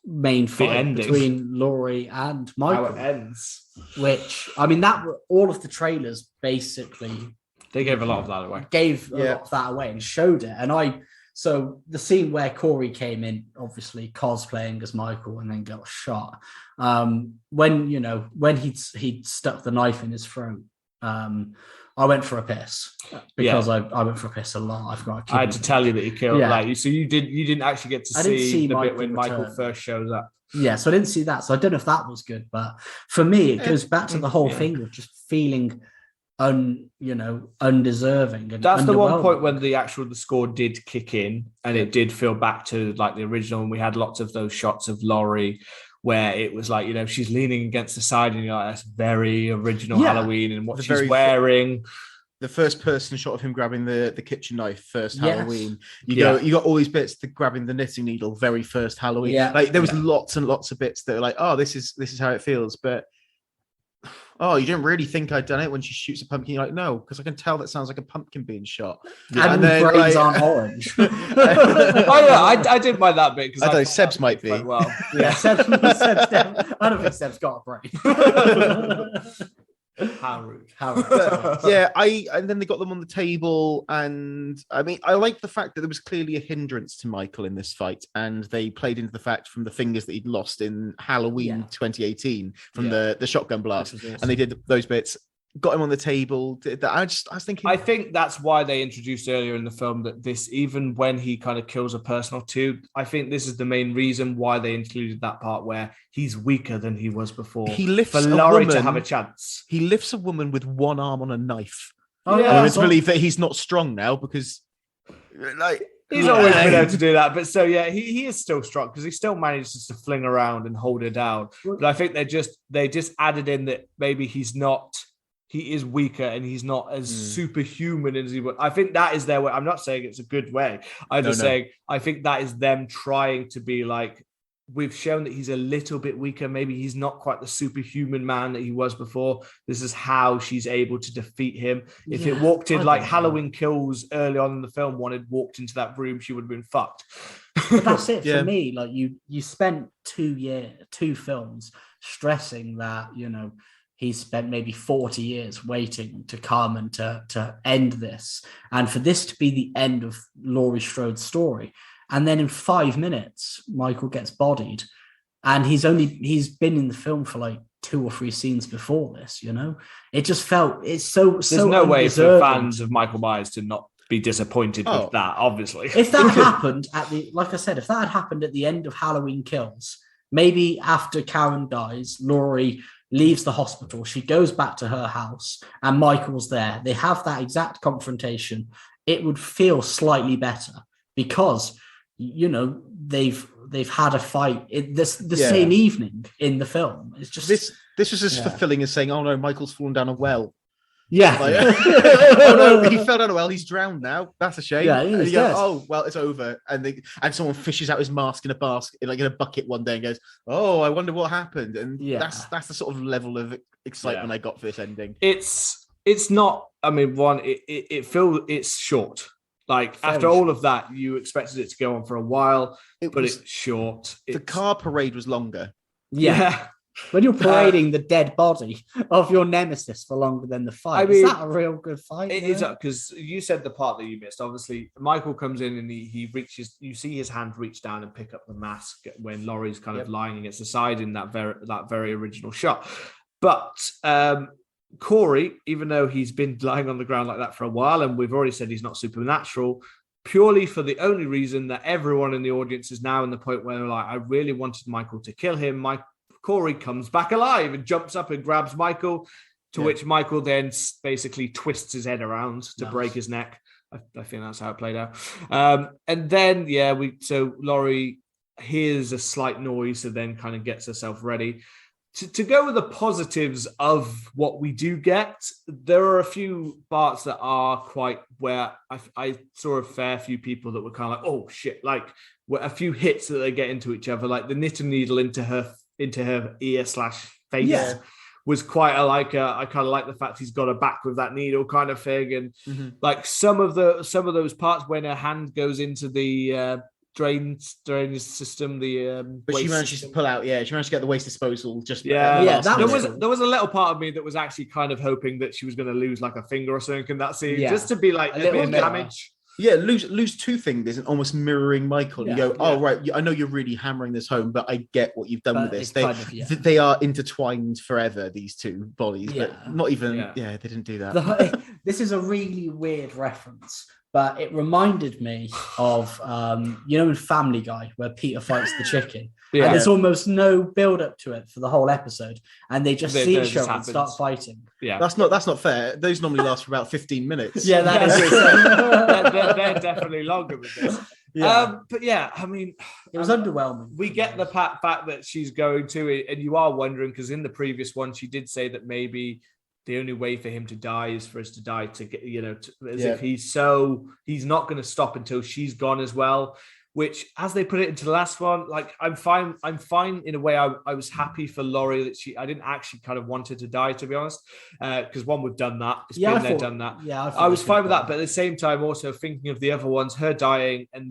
main fight between Laurie and Michael. How it ends. Which, I mean, that all of the trailers basically They gave a lot of that away. Gave a lot of that away and showed it. And so the scene where Corey came in, obviously cosplaying as Michael and then got shot. When he'd stuck the knife in his throat, I went for a piss because I went for a piss a lot. I forgot. I had to tell you that he killed you. So you didn't actually get to see the bit when Michael first shows up. Yeah, so I didn't see that. So I don't know if that was good, but for me, it goes back to the whole thing of just feeling undeserving. And that's the one point when the score did kick in, and it did feel back to like the original. And we had lots of those shots of Laurie where it was like, she's leaning against the side, and you're like, that's very original Halloween, and what she's wearing. The first person shot of him grabbing the kitchen knife, first Halloween. You got all these bits, grabbing the knitting needle, very first Halloween. Yeah. Like there was lots and lots of bits that were like, oh, this is how it feels. But oh, you didn't really think I'd done it when she shoots a pumpkin? You're like, no, because I can tell that sounds like a pumpkin being shot. Yeah. And then brains aren't orange. I did mind that bit because I don't know, Seb's might be. Well. Yeah, Seb's I don't think Seb's got a brain. How rude. And then they got them on the table, and I mean, I like the fact that there was clearly a hindrance to Michael in this fight, and they played into the fact from the fingers that he'd lost in Halloween 2018 from the shotgun blast, awesome. And they did those bits. Got him on the table. I was thinking. I think that's why they introduced earlier in the film that this, even when he kind of kills a person or two, I think this is the main reason why they included that part where he's weaker than he was before. He lifts for Laurie to have a chance. He lifts a woman with one arm on a knife. Oh yeah, I'm to believe that he's not strong now because, like. He's always been able to do that, but so he is still strong because he still manages to fling around and hold her down. But I think they just added in that maybe he's not. He is weaker and he's not as superhuman as he was. I think that is their way. I'm not saying it's a good way. I'm just saying I think that is them trying to be like, we've shown that he's a little bit weaker. Maybe he's not quite the superhuman man that he was before. This is how she's able to defeat him. If it walked in like Halloween Kills early on in the film, one had walked into that room, she would have been fucked. But that's it for me. Like you spent 2 films stressing that, he's spent maybe 40 years waiting to come and to end this. And for this to be the end of Laurie Strode's story. And then in 5 minutes, Michael gets bodied. And he's been in the film for like 2 or 3 scenes before this, It just felt, it's so There's no way for fans of Michael Myers to not be disappointed with that, obviously. If that happened like I said, if that had happened at the end of Halloween Kills, maybe after Karen dies, Laurie leaves the hospital, she goes back to her house and Michael's there. They have that exact confrontation. It would feel slightly better because, they've had a fight the same evening in the film. It's just this was as fulfilling as saying, oh no, Michael's fallen down a well. Yeah. Like, oh no, he fell down a well. He's drowned now. That's a shame. Yeah, he's dead. Oh well, it's over. And someone fishes out his mask in a basket, like in a bucket one day, and goes, "Oh, I wonder what happened." And that's the sort of level of excitement I got for this ending. It's not. I mean, it feels it's short. Like after all of that, you expected it to go on for a while, but it's short. The car parade was longer. Yeah. When you're parading the dead body of your nemesis for longer than the fight, is that a real good fight? It is, because you said the part that you missed. Obviously, Michael comes in and he reaches. You see his hand reach down and pick up the mask when Laurie's kind of lying against the side in that very original shot. But Corey, even though he's been lying on the ground like that for a while, and we've already said he's not supernatural, purely for the only reason that everyone in the audience is now in the point where they're like, I really wanted Michael to kill him. Corey comes back alive and jumps up and grabs Michael, to which Michael then basically twists his head around to break his neck. I think that's how it played out. And then, so Laurie hears a slight noise, so then kind of gets herself ready. To go with the positives of what we do get, there are a few parts that are quite where I saw a fair few people that were kind of like, oh shit, like a few hits that they get into each other, like the knitting needle into her ear/face was quite I kind of like the fact he's got her back with that needle kind of thing, and like some of those parts when her hand goes into the drainage system, but she waste managed system. to pull out. Yeah, she managed to get the waste disposal. Just that there was was there was a little part of me that was actually kind of hoping that she was going to lose like a finger or something in that scene, just to be like a bit of damage. Yeah, lose two fingers and almost mirroring Michael. You go, oh right, I know you're really hammering this home, but I get what you've done with this. They are intertwined forever, these two bodies, but not even. Yeah, they didn't do that. This is a really weird reference, but it reminded me of in Family Guy where Peter fights the chicken. And there's almost no build up to it for the whole episode, and they just see each other and start fighting. Yeah, that's not fair. Those normally last for about 15 minutes. Yeah, that is. They're definitely longer with this. But yeah, I mean, it was underwhelming. We get the fact that she's going to it, and you are wondering because in the previous one she did say that maybe the only way for him to die is for us to die to get, if he's not going to stop until she's gone as well. Which, as they put it into the last one, like I'm fine in a way. I was happy for Laurie that I didn't actually kind of want her to die, to be honest, because we've done that. Done that. Yeah, I was fine with that, but at the same time, also thinking of the other ones, her dying, and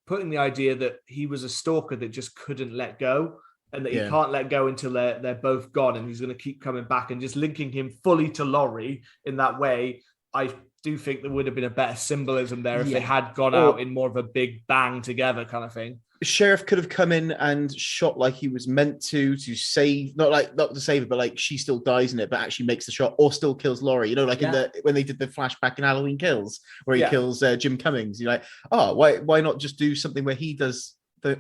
putting the idea that he was a stalker that just couldn't let go, and that he can't let go until they're both gone, and he's going to keep coming back, and just linking him fully to Laurie in that way. I do think there would have been a better symbolism there if they had gone out in more of a big bang together kind of thing. Sheriff could have come in and shot like he was meant to save, not to save it, but like she still dies in it, but actually makes the shot or still kills Laurie. When they did the flashback in Halloween Kills, where he kills Jim Cummings. You're like, oh, why not just do something where he does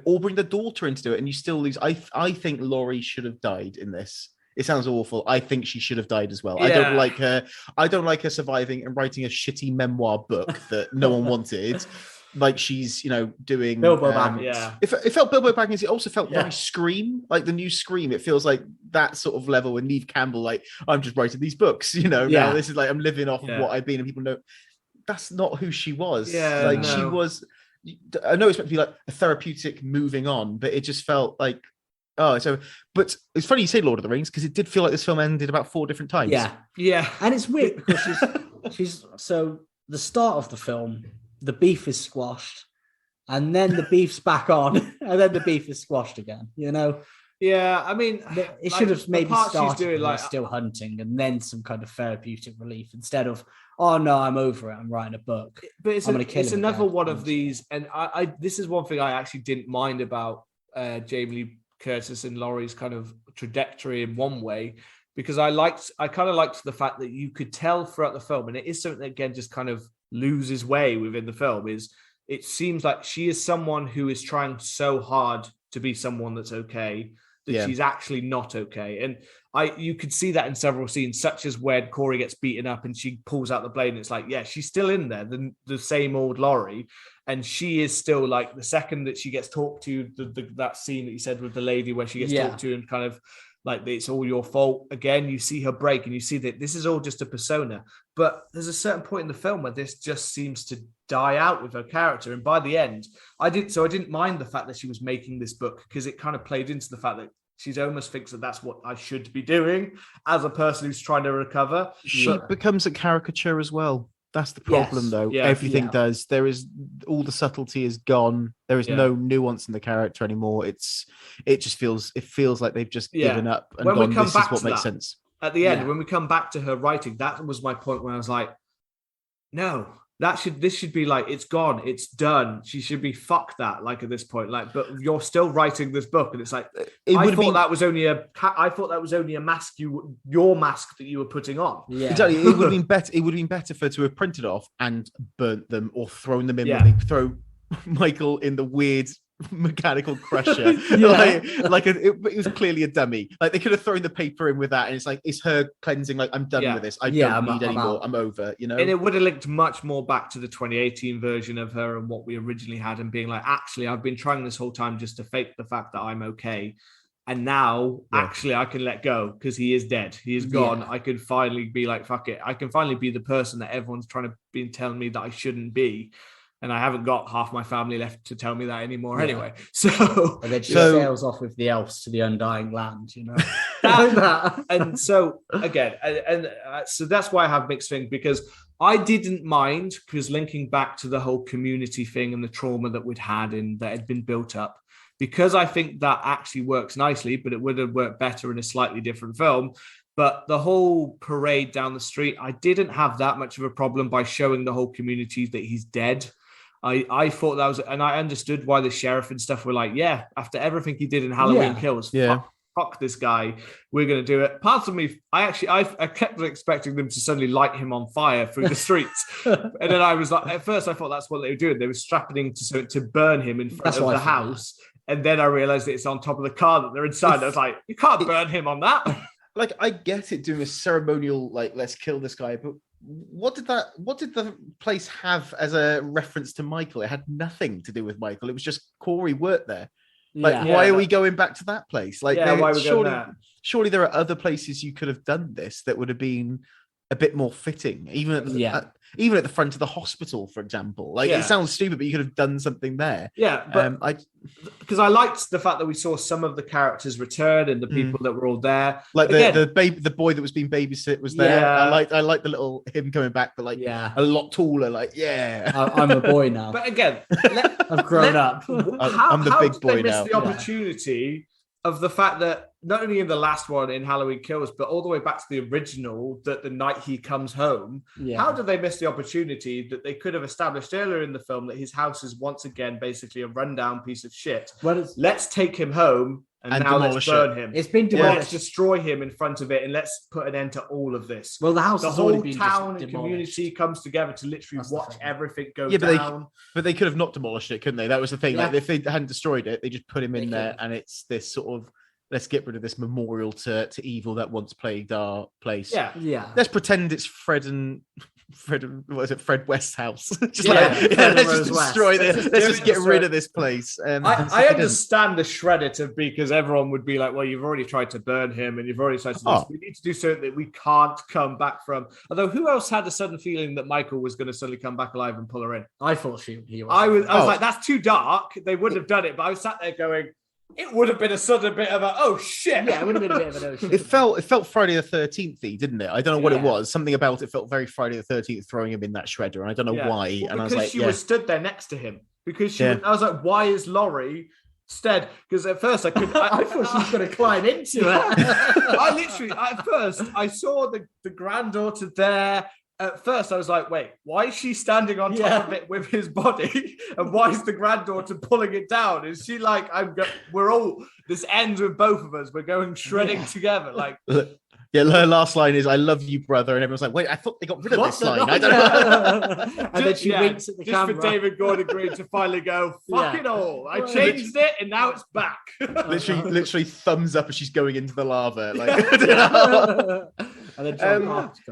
or bring the daughter into it, and you still lose. I think Laurie should have died in this. It sounds awful. I think she should have died as well. Yeah. I don't like her surviving and writing a shitty memoir book that no one wanted. Like she's, doing Bilbo Baggins. It felt Bilbo Baggins. It also felt very Scream, like the new Scream. It feels like that sort of level. And Neve Campbell, like I'm just writing these books. Now this is like I'm living off of what I've been, and people know that's not who she was. Yeah, she was. I know it's meant to be like a therapeutic moving on, but it just felt like. But it's funny you say Lord of the Rings because it did feel like this film ended about 4 different times. Yeah, and it's weird because she's so the start of the film, the beef is squashed, and then the beef's back on, and then the beef is squashed again. Yeah, I mean, it should have maybe started with still hunting, and then some kind of therapeutic relief instead of, oh no, I'm over it, I'm writing a book. But it's another one of these, and I this is one thing I actually didn't mind about Jamie Lee Curtis and Laurie's kind of trajectory in one way, because I kind of liked the fact that you could tell throughout the film, and it is something that again just kind of loses way within the film, is it seems like she is someone who is trying so hard to be someone that's okay that she's actually not okay. And you could see that in several scenes, such as when Corey gets beaten up and she pulls out the blade, and it's like, yeah, she's still in there, the same old Laurie. And she is still like, the second that she gets talked to, that scene that you said with the lady where she gets talked to and kind of like, it's all your fault. Again, you see her break and you see that this is all just a persona. But there's a certain point in the film where this just seems to die out with her character. And by the end, I didn't mind the fact that she was making this book, because it kind of played into the fact that she almost thinks that that's what I should be doing as a person who's trying to recover. She becomes a caricature as well. That's the problem, though. Yeah. Everything does. There is all the subtlety is gone. There is no nuance in the character anymore. It feels like they've just given up and gone, this is what makes sense. At the end, when we come back to her writing, that was my point where I was like, no, this should be like, it's gone, it's done. She should be fuck that, like at this point, like, but you're still writing this book, and it's like, I thought that was only a mask, your mask that you were putting on. Yeah, exactly. It would have been better. It would have been better for her to have printed off and burnt them or thrown them in. When they throw Michael in the weird mechanical crusher. It was clearly a dummy. Like they could have thrown the paper in with that, and it's like, it's her cleansing, like, I'm done with this, I don't need anymore, I'm over, And it would have linked much more back to the 2018 version of her and what we originally had, and being like, actually, I've been trying this whole time just to fake the fact that I'm okay, and now actually I can let go because he is dead, he is gone. I can finally be like, fuck it, I can finally be the person that everyone's trying to be telling me that I shouldn't be. And I haven't got half my family left to tell me that anymore anyway. So and then she sails off with the elves to the undying land, And so again, so that's why I have mixed things, because I didn't mind, because linking back to the whole community thing and the trauma that we'd had and that had been built up, because I think that actually works nicely, but it would have worked better in a slightly different film. But the whole parade down the street, I didn't have that much of a problem by showing the whole community that he's dead. I thought that was, and I understood why the sheriff and stuff were like, yeah, after everything he did in Halloween Kills, fuck this guy, we're going to do it. Parts of me, I kept expecting them to suddenly light him on fire through the streets. And then I was like, at first I thought that's what they were doing. They were strapping him to burn him in front of the house. And then I realized that it's on top of the car that they're inside. I was like, you can't burn him on that. Like, I get it doing a ceremonial, like, let's kill this guy, but what did the place have as a reference to Michael? It had nothing to do with Michael. It was just Corey worked there. Like, why are we going back to that place? Like, why are we going there? Surely there are other places you could have done this that would have been a bit more fitting, even at the front of the hospital, for example. Like, it sounds stupid, but you could have done something there. Yeah, but because I liked the fact that we saw some of the characters return and the people that were all there. Like the boy that was being babysit was there. Yeah. I like the little him coming back, but a lot taller. Like, I'm a boy now. But again, I've grown up. I'm the big boy now. The opportunity of the fact that not only in the last one in Halloween Kills, but all the way back to the original, that the night he comes home, how did they miss the opportunity that they could have established earlier in the film that his house is once again basically a rundown piece of shit? Let's take him home and now let's burn him. It's been demolished. Let's destroy him in front of it and let's put an end to all of this. Well, the house has already been town and community comes together to literally watch everything go down. But they could have not demolished it, couldn't they? That was the thing. Like, if they hadn't destroyed it, they just put him in there, and it's this sort of, let's get rid of this memorial to evil that once plagued our place. Yeah. Let's pretend it's Fred West's house. Let's just destroy this. Let's just get rid of this place. I understand the shredder because everyone would be like, well, you've already tried to burn him and you've already tried to do this. We need to do something that we can't come back from. Although who else had a sudden feeling that Michael was going to suddenly come back alive and pull her in? I thought he was. I was like, that's too dark. They wouldn't have done it. But I was sat there going, it would have been a sudden bit of a, oh shit. Yeah, it would have been a bit of an oh shit. It felt Friday the 13th-y, didn't it? I don't know what it was. Something about it felt very Friday the 13th, throwing him in that shredder. And I don't know why. Well, and I was like, she was stood there next to him. Because I was like, why is Laurie instead? Because at first I couldn't. I thought she was going to climb into it. I literally, at first, I saw the granddaughter there. At first, I was like, wait, why is she standing on top of it with his body? And why is the granddaughter pulling it down? Is she like, this ends with both of us. We're going shredding together. Like, her last line is, I love you, brother. And everyone's like, wait, I thought they got rid of this line. I don't know. And then she winks at the camera. Just for David Gordan Green to finally go, fuck it all. I changed it and now it's back. literally thumbs up as she's going into the lava. Like, and then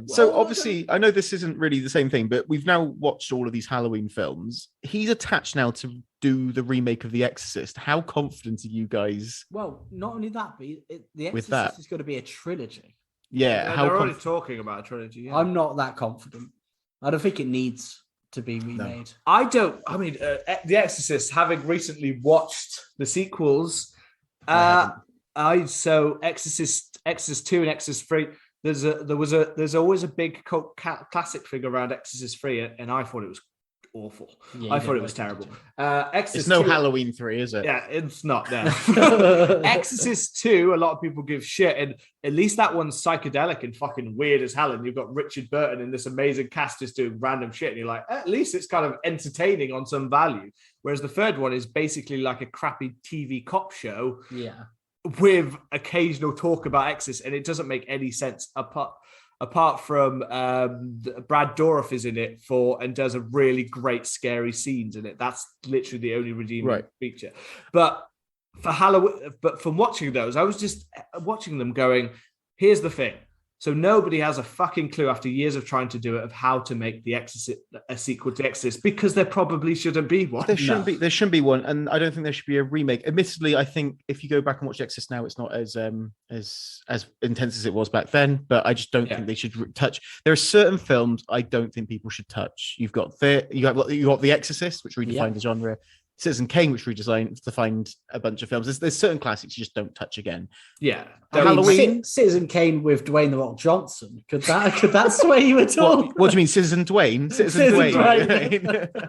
so obviously, I know this isn't really the same thing, but we've now watched all of these Halloween films. He's attached now to do the remake of The Exorcist. How confident are you guys? Well, not only that, but The Exorcist is going to be a trilogy. Yeah, they're already talking about a trilogy. Yeah. I'm not that confident. I don't think it needs to be remade. No. The Exorcist, having recently watched the sequels, so Exorcist 2 and Exorcist 3. There's always a big cult classic figure around Exorcist 3, and I thought it was awful. I thought it was terrible. It's no 2, Halloween 3, is it? Yeah, it's not. No. Exorcist 2, a lot of people give shit, and at least that one's psychedelic and fucking weird as hell. And you've got Richard Burton and this amazing cast just doing random shit, and you're like, at least it's kind of entertaining on some value. Whereas the third one is basically like a crappy TV cop show. Yeah. With occasional talk about Exorcist, and it doesn't make any sense apart from Brad Dourif is in it and does a really great scary scenes in it. That's literally the only redeeming feature. But for Halloween, from watching those, I was just watching them going, here's the thing. So nobody has a fucking clue after years of trying to do it of how to make The Exorcist a sequel to Exorcist, because there probably shouldn't be one. There shouldn't be one, and I don't think there should be a remake. Admittedly, I think if you go back and watch Exorcist now, it's not as intense as it was back then. But I just don't think they should touch. There are certain films I don't think people should touch. You've got The Exorcist, which redefined the genre. Citizen Kane, which redesigned to find a bunch of films. There's certain classics you just don't touch again. Yeah. Halloween. Citizen Kane with Dwayne the Rock Johnson. Could that sway you at all? What do you mean, Citizen Dwayne? Citizen Dwayne.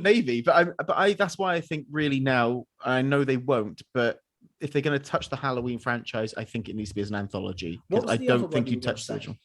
Maybe, but that's why I think really now, I know they won't, but if they're going to touch the Halloween franchise, I think it needs to be as an anthology. Because I don't think you touch the original.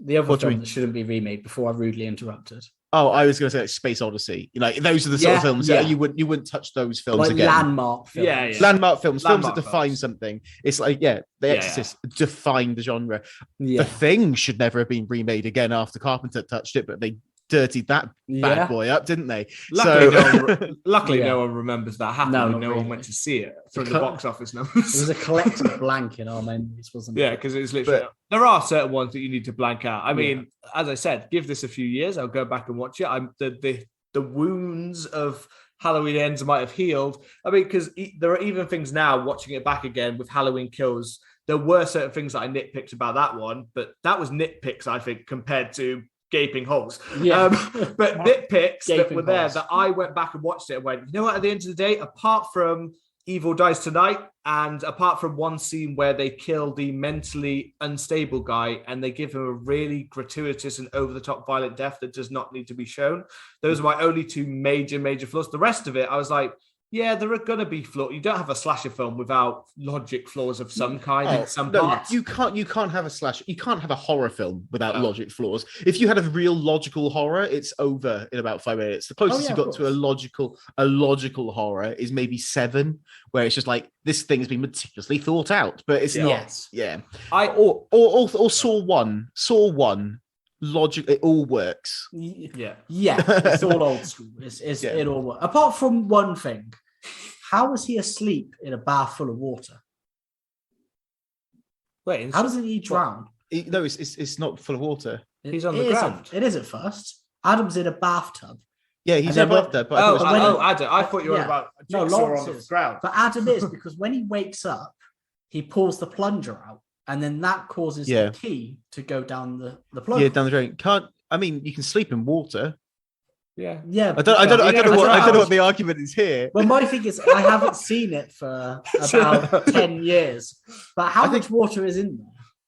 The other film that shouldn't be remade before I rudely interrupted. Oh, I was going to say like Space Odyssey. Those are the sort of films that you wouldn't touch those films like again. Landmark films. Yeah. Landmark films that define something. It's like, The Exorcist defined the genre. Yeah. The Thing should never have been remade again after Carpenter touched it, but they dirtied that bad boy up, didn't they? Luckily, no one remembers that happened. No one went to see it from the box office numbers. It was a collective blank in our memories, wasn't it? Yeah, because it's literally. There are certain ones that you need to blank out. I mean, as I said, give this a few years. I'll go back and watch it. The wounds of Halloween Ends might have healed. I mean, because there are even things now, watching it back again with Halloween Kills, there were certain things that I nitpicked about that one, but that was nitpicks, I think, compared to gaping holes. But nitpicks that were there that I went back and watched it and went, you know what, at the end of the day, apart from Evil Dies Tonight and apart from one scene where they kill the mentally unstable guy and they give him a really gratuitous and over-the-top violent death that does not need to be shown, those are my only two major flaws. The rest of it, I was like, yeah, there are going to be flaws. You don't have a slasher film without logic flaws of some kind in some parts. You can't have a slasher. You can't have a horror film without logic flaws. If you had a real logical horror, it's over in about 5 minutes. The closest you got to a logical horror is maybe Seven, where it's just like this thing has been meticulously thought out, but it's not. Yeah. Or Saw 1. Saw 1. Logic, it all works. It's all old school. It all works. Apart from one thing, how was he asleep in a bath full of water? Wait, how doesn't he drown? No, it's not full of water. He's on the ground. It is at first. Adam's in a bathtub. Yeah, he's in a bathtub. Adam. I thought you were about Lawrence on the ground. But Adam is, because when he wakes up, he pulls the plunger out. And then that causes the key to go down the plug. Yeah, down the drain. You can sleep in water. Yeah. I don't know what the argument is here. Well, my thing is, I haven't seen it for about 10 years. But how much water is in there?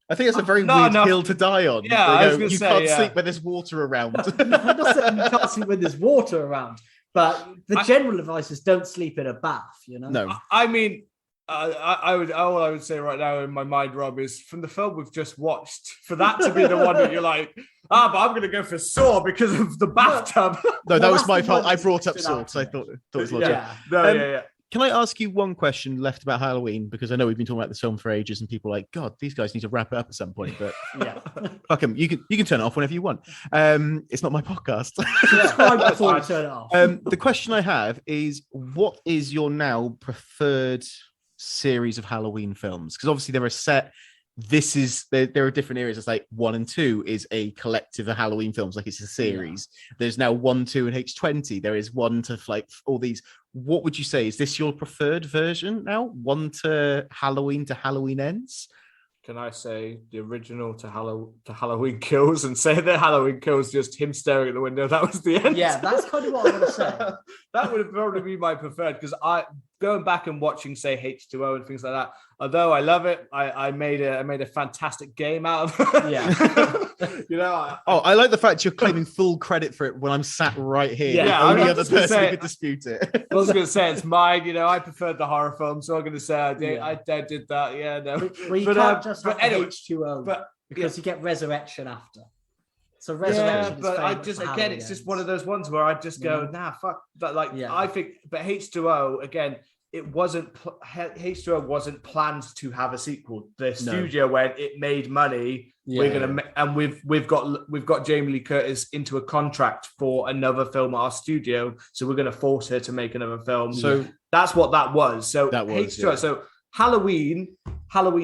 I think it's a very weird hill to die on. Yeah, I was going to say, you can't sleep when there's water around. I'm not saying you can't sleep when there's water around. But the general advice is don't sleep in a bath, No. I mean... all I would say right now in my mind, Rob, is from the film we've just watched, for that to be the one that you're like, but I'm going to go for Saw because of the bathtub. No, that was my fault. I brought up Saw because I thought it was logic. Yeah. Can I ask you one question left about Halloween? Because I know we've been talking about this film for ages, and people are like, God, these guys need to wrap it up at some point. But fuck them. You can turn it off whenever you want. It's not my podcast. Before you turn it off. The question I have is, what is your now preferred series of Halloween films? Because obviously there are different areas. It's like 1 and 2 is a collective of Halloween films, like it's a series. There's now 1, 2 and H20. There is 1 to like all these. What would you say, is this your preferred version now? 1 to Halloween Ends? Can I say the original to Halloween Kills and say that Halloween Kills just him staring at the window? That was the end. Yeah, that's kind of what I want to say. That would probably be my preferred, because going back and watching, say, H2O and things like that, although I love it, I made a fantastic game out of it. Yeah. I like the fact you're claiming full credit for it when I'm sat right here. Yeah, the only other person who could dispute it. I was going to say it's mine. I preferred the horror film, so I'm going to say I did that. Yeah, no. Well, you can't just have H2O because you get Resurrection after. So Resurrection is it's just one of those ones where I just go, nah, fuck. But I think, but H2O again, H2O wasn't planned to have a sequel. The studio went, it made money. We're gonna, and we've got Jamie Lee Curtis into a contract for another film at our studio, so we're gonna force her to make another film. So that's what that was. So that was H2O. So Halloween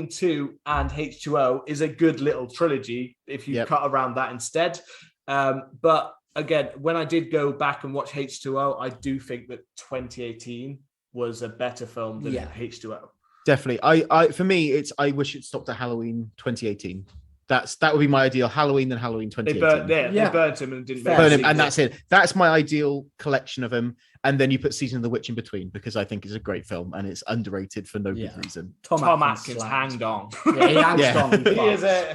2 and H2O is a good little trilogy if you cut around that instead. But again, when I did go back and watch H2O, I do think that 2018 was a better film than H2O. Definitely. I for me, I wish it stopped at Halloween 2018. That would be my ideal Halloween than Halloween 2018. They burnt him and didn't make burn a him, and sequel. that's it. That's my ideal collection of them. And then you put Season of the Witch in between, because I think it's a great film and it's underrated for no good reason. Tom Atkins hanged on. Yeah, he hangs on.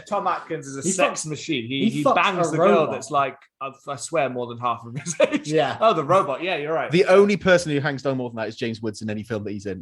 Tom Atkins is a He sex fucks- machine. he He fucks bangs a the girl robot. that's like, I swear, more than half of his age. Yeah. Oh, the robot. Yeah, you're right. The only person who hangs down more than that is James Woods in any film that he's in.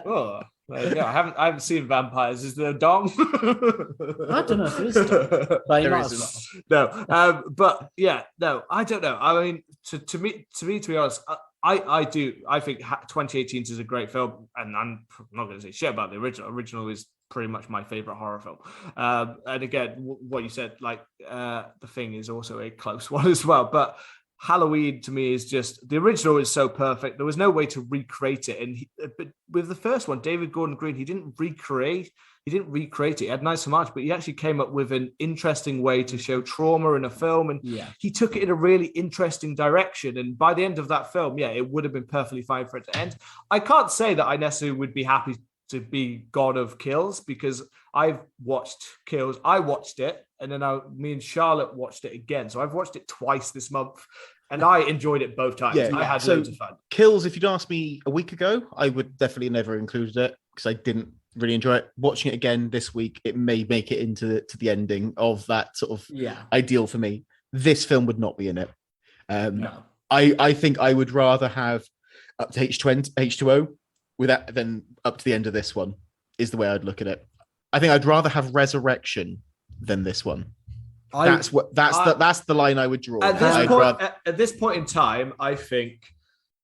Oh, there you go. I haven't seen Vampires. Is there a dong? I don't know if it is a dong, but he There might as isn't. well. No, but yeah, no, I don't know. I mean, to me, to be honest, I think 2018 is a great film, and I'm not going to say shit about the original. Original is pretty much my favorite horror film. And again, what you said, like The Thing is also a close one as well. But Halloween to me is just, the original is so perfect. There was no way to recreate it. And but with the first one, David Gordon Green, he didn't recreate it. He had nice homage, but he actually came up with an interesting way to show trauma in a film. And he took it in a really interesting direction. And by the end of that film, it would have been perfectly fine for it to end. I can't say that I necessarily would be happy to be God of Kills, because I've watched Kills. I watched it, and then me and Charlotte watched it again. So I've watched it twice this month, and I enjoyed it both times. I had loads of fun. Kills, if you'd asked me a week ago, I would definitely never included it because I didn't really enjoy it. Watching it again this week, it may make it into the ending of that sort of ideal for me. This film would not be in it. No. I think I would rather have up to H2O with that than up to the end of this one, is the way I'd look at it. I think I'd rather have Resurrection than this one. That's the line I would draw. At this point in time, I think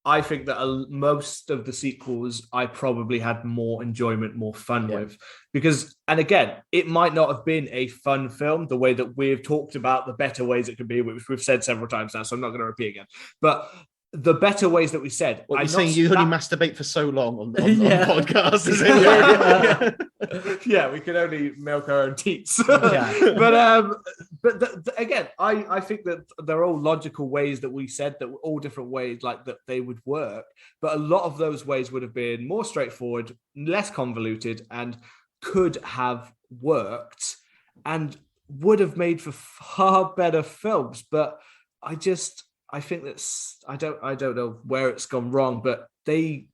that most of the sequels I probably had more enjoyment, more fun with, because, and again, it might not have been a fun film the way that we've talked about the better ways it could be, which we've said several times now, so I'm not going to repeat again. But the better ways that we said. What you're saying, you only masterbate for so long on podcasts, is it? We can only milk our own teats. Again, I think that they're all logical ways that we said that were all different ways, like that they would work. But a lot of those ways would have been more straightforward, less convoluted, and could have worked and would have made for far better films. But I think that's, I don't know where it's gone wrong, but they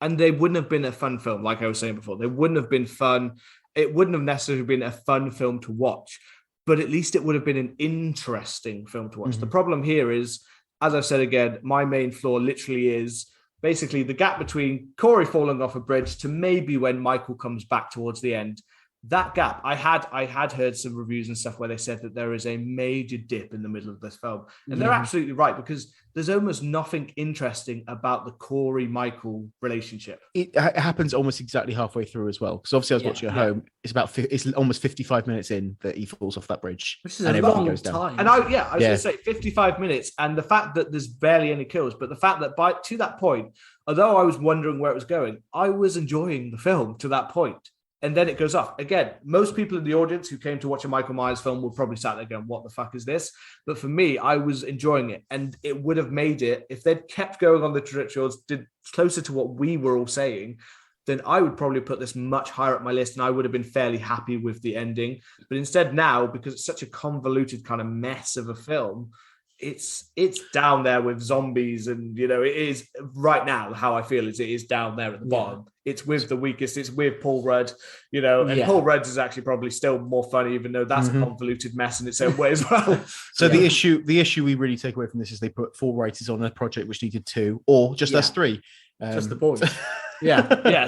wouldn't have been a fun film, like I was saying before. They wouldn't have been fun. It wouldn't have necessarily been a fun film to watch, but at least it would have been an interesting film to watch. Mm-hmm. The problem here is, as I've said again, my main flaw literally is basically the gap between Corey falling off a bridge to maybe when Michael comes back towards the end. That gap, I had heard some reviews and stuff where they said that there is a major dip in the middle of this film. And they're absolutely right, because there's almost nothing interesting about the Corey-Michael relationship. It happens almost exactly halfway through as well. Because obviously I was watching at home. It's almost 55 minutes in that he falls off that bridge. Which is a long time. And I was going to say 55 minutes. And the fact that there's barely any kills, but the fact that to that point, although I was wondering where it was going, I was enjoying the film to that point. And then it goes off. Again, most people in the audience who came to watch a Michael Myers film will probably sat there going, what the fuck is this? But for me, I was enjoying it. And it would have made it, if they'd kept going on the trajectory, did closer to what we were all saying, then I would probably put this much higher up my list and I would have been fairly happy with the ending. But instead now, because it's such a convoluted kind of mess of a film, it's down there with zombies, and it is right now how I feel is it is down there at the bottom. It's with the weakest. It's with Paul Rudd, and Paul Rudd is actually probably still more funny, even though that's a convoluted mess in its own way as well. So the issue we really take away from this is they put 4 writers on a project which needed 2, or just us 3, just the boys.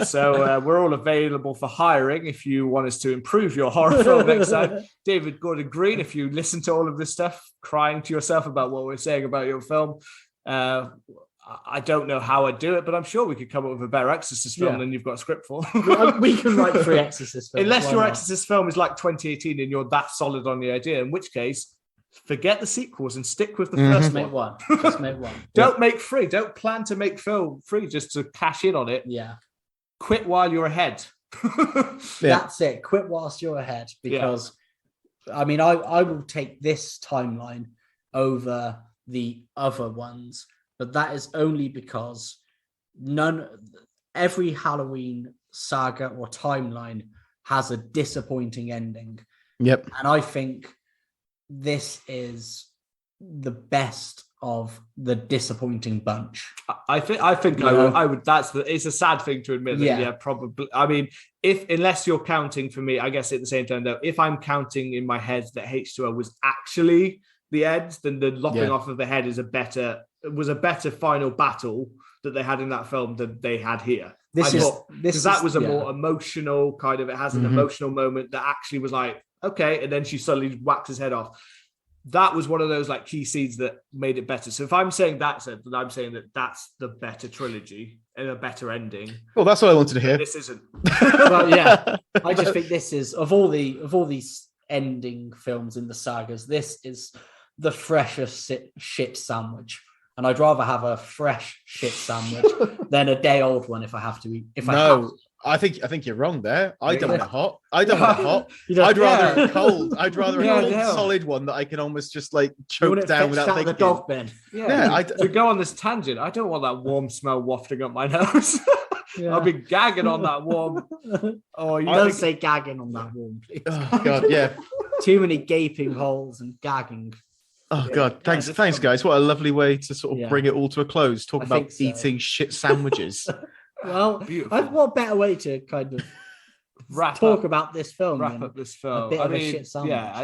So we're all available for hiring if you want us to improve your horror film next time. David Gordon Green, if you listen to all of this stuff, crying to yourself about what we're saying about your film, I don't know how I'd do it, but I'm sure we could come up with a better Exorcist film than you've got a script for. We can write 3 Exorcist films. Unless your Exorcist film is like 2018 and you're that solid on the idea, in which case, forget the sequels and stick with the first one. Just make one. Don't make 3. Don't plan to make film 3 just to cash in on it. Yeah. Quit while you're ahead. That's it. Quit whilst you're ahead. Because, I mean, I will take this timeline over the other ones, but that is only because every Halloween saga or timeline has a disappointing ending. Yep. And I think this is the best of the disappointing bunch. I think Yeah. I would. It's a sad thing to admit. Yeah. Probably. I mean, unless you're counting for me, I guess at the same time though, if I'm counting in my head that H2O was actually the end, then the lopping off of the head was a better final battle that they had in that film than they had here. Because that was a more emotional kind of. It has an emotional moment that actually was like, okay, and then she suddenly whacked his head off. That was one of those like key scenes that made it better. So if I'm saying that, then I'm saying that that's the better trilogy and a better ending. Well, that's what I wanted to hear. This isn't. Well, yeah, I just think this is of all these ending films in the sagas, this is the freshest shit sandwich. And I'd rather have a fresh shit sandwich than a day old one if I have to eat. I think you're wrong there. I don't want it hot. I'd rather it cold. I'd rather a cold, solid one that I can almost just like choke down without thinking. The dog bin. To go on this tangent, I don't want that warm smell wafting up my nose. I'll be gagging on that warm. Oh, you don't say gagging on that warm, please. Oh God, yeah. Too many gaping holes and gagging. Oh God, thanks guys. What a lovely way to sort of bring it all to a close. Talk about eating shit sandwiches. Well, what better way to kind of wrap up this film? I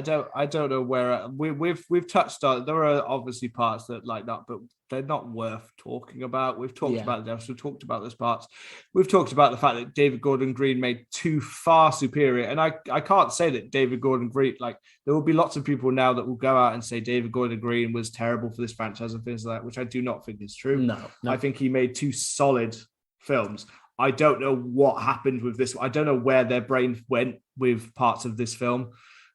don't know where we've touched on. There are obviously parts that like that, but they're not worth talking about. We've talked about this. We've talked about those parts. We've talked about the fact that David Gordon Green made two far superior, and I can't say that David Gordon Green, like there will be lots of people now that will go out and say David Gordon Green was terrible for this franchise and things like that, which I do not think is true. No. I think he made two solid films. I don't know what happened with this. I don't know where their brain went with parts of this film.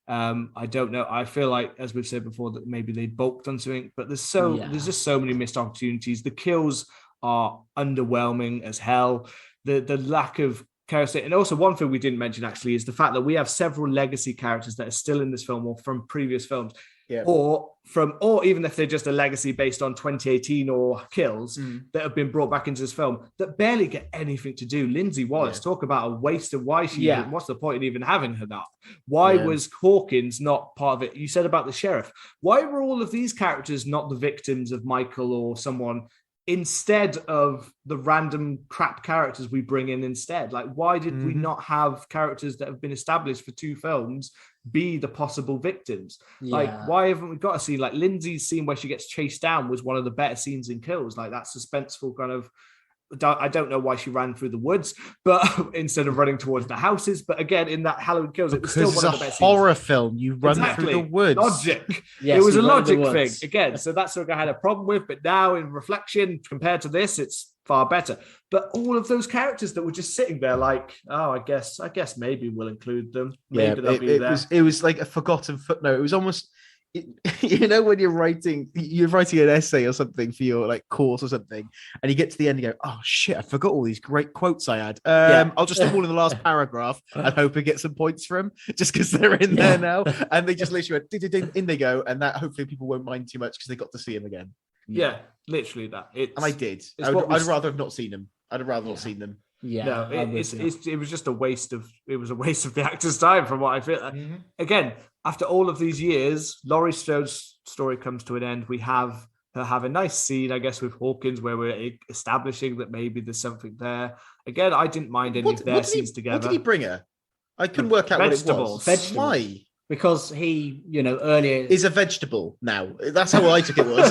I don't know. I feel like, as we've said before, that maybe they bulked on something, but there's just so many missed opportunities. The kills are underwhelming as hell. The lack of character, and also one thing we didn't mention actually is the fact that we have several legacy characters that are still in this film or from previous films. Yeah. Or even if they're just a legacy based on 2018 or kills that have been brought back into this film that barely get anything to do. Lindsay Wallace, talk about a waste of what's the point in even having her that? Why was Hawkins not part of it? You said about the sheriff. Why were all of these characters not the victims of Michael or someone instead of the random crap characters we bring in instead? Like, why did we not have characters that have been established for two films be the possible victims? Like, why haven't we got a scene like Lindsay's scene where she gets chased down was one of the better scenes in Kills, like that suspenseful kind of. I don't know why she ran through the woods, but instead of running towards the houses. But again, in that Halloween Kills, it was still one of the best horror film. You run through the woods. Logic. It was a logic thing again. So that's what I had a problem with. But now, in reflection, compared to this, it's far better. But all of those characters that were just sitting there, like, oh, I guess maybe we'll include them. Maybe they'll be there. It was like a forgotten footnote. It was almost. You know, when you're writing an essay or something for your like course or something, and you get to the end and you go, oh shit, I forgot all these great quotes I had. I'll just do all in the last paragraph and hope I get some points for them just because they're in there now. And they just literally went, in they go, and that hopefully people won't mind too much because they got to see him again. Yeah, literally that. And I did. I'd rather have not seen them. I'd have rather not seen them. Yeah, no, it was just a waste of the actor's time from what I feel. Again, after all of these years, Laurie Strode's story comes to an end. We have her have a nice scene, I guess, with Hawkins where we're establishing that maybe there's something there. Again, I didn't mind any of their scenes together. What did he bring her? I couldn't work out what it was. Vegetables. Why? Because he, earlier is a vegetable now. That's how I took it was.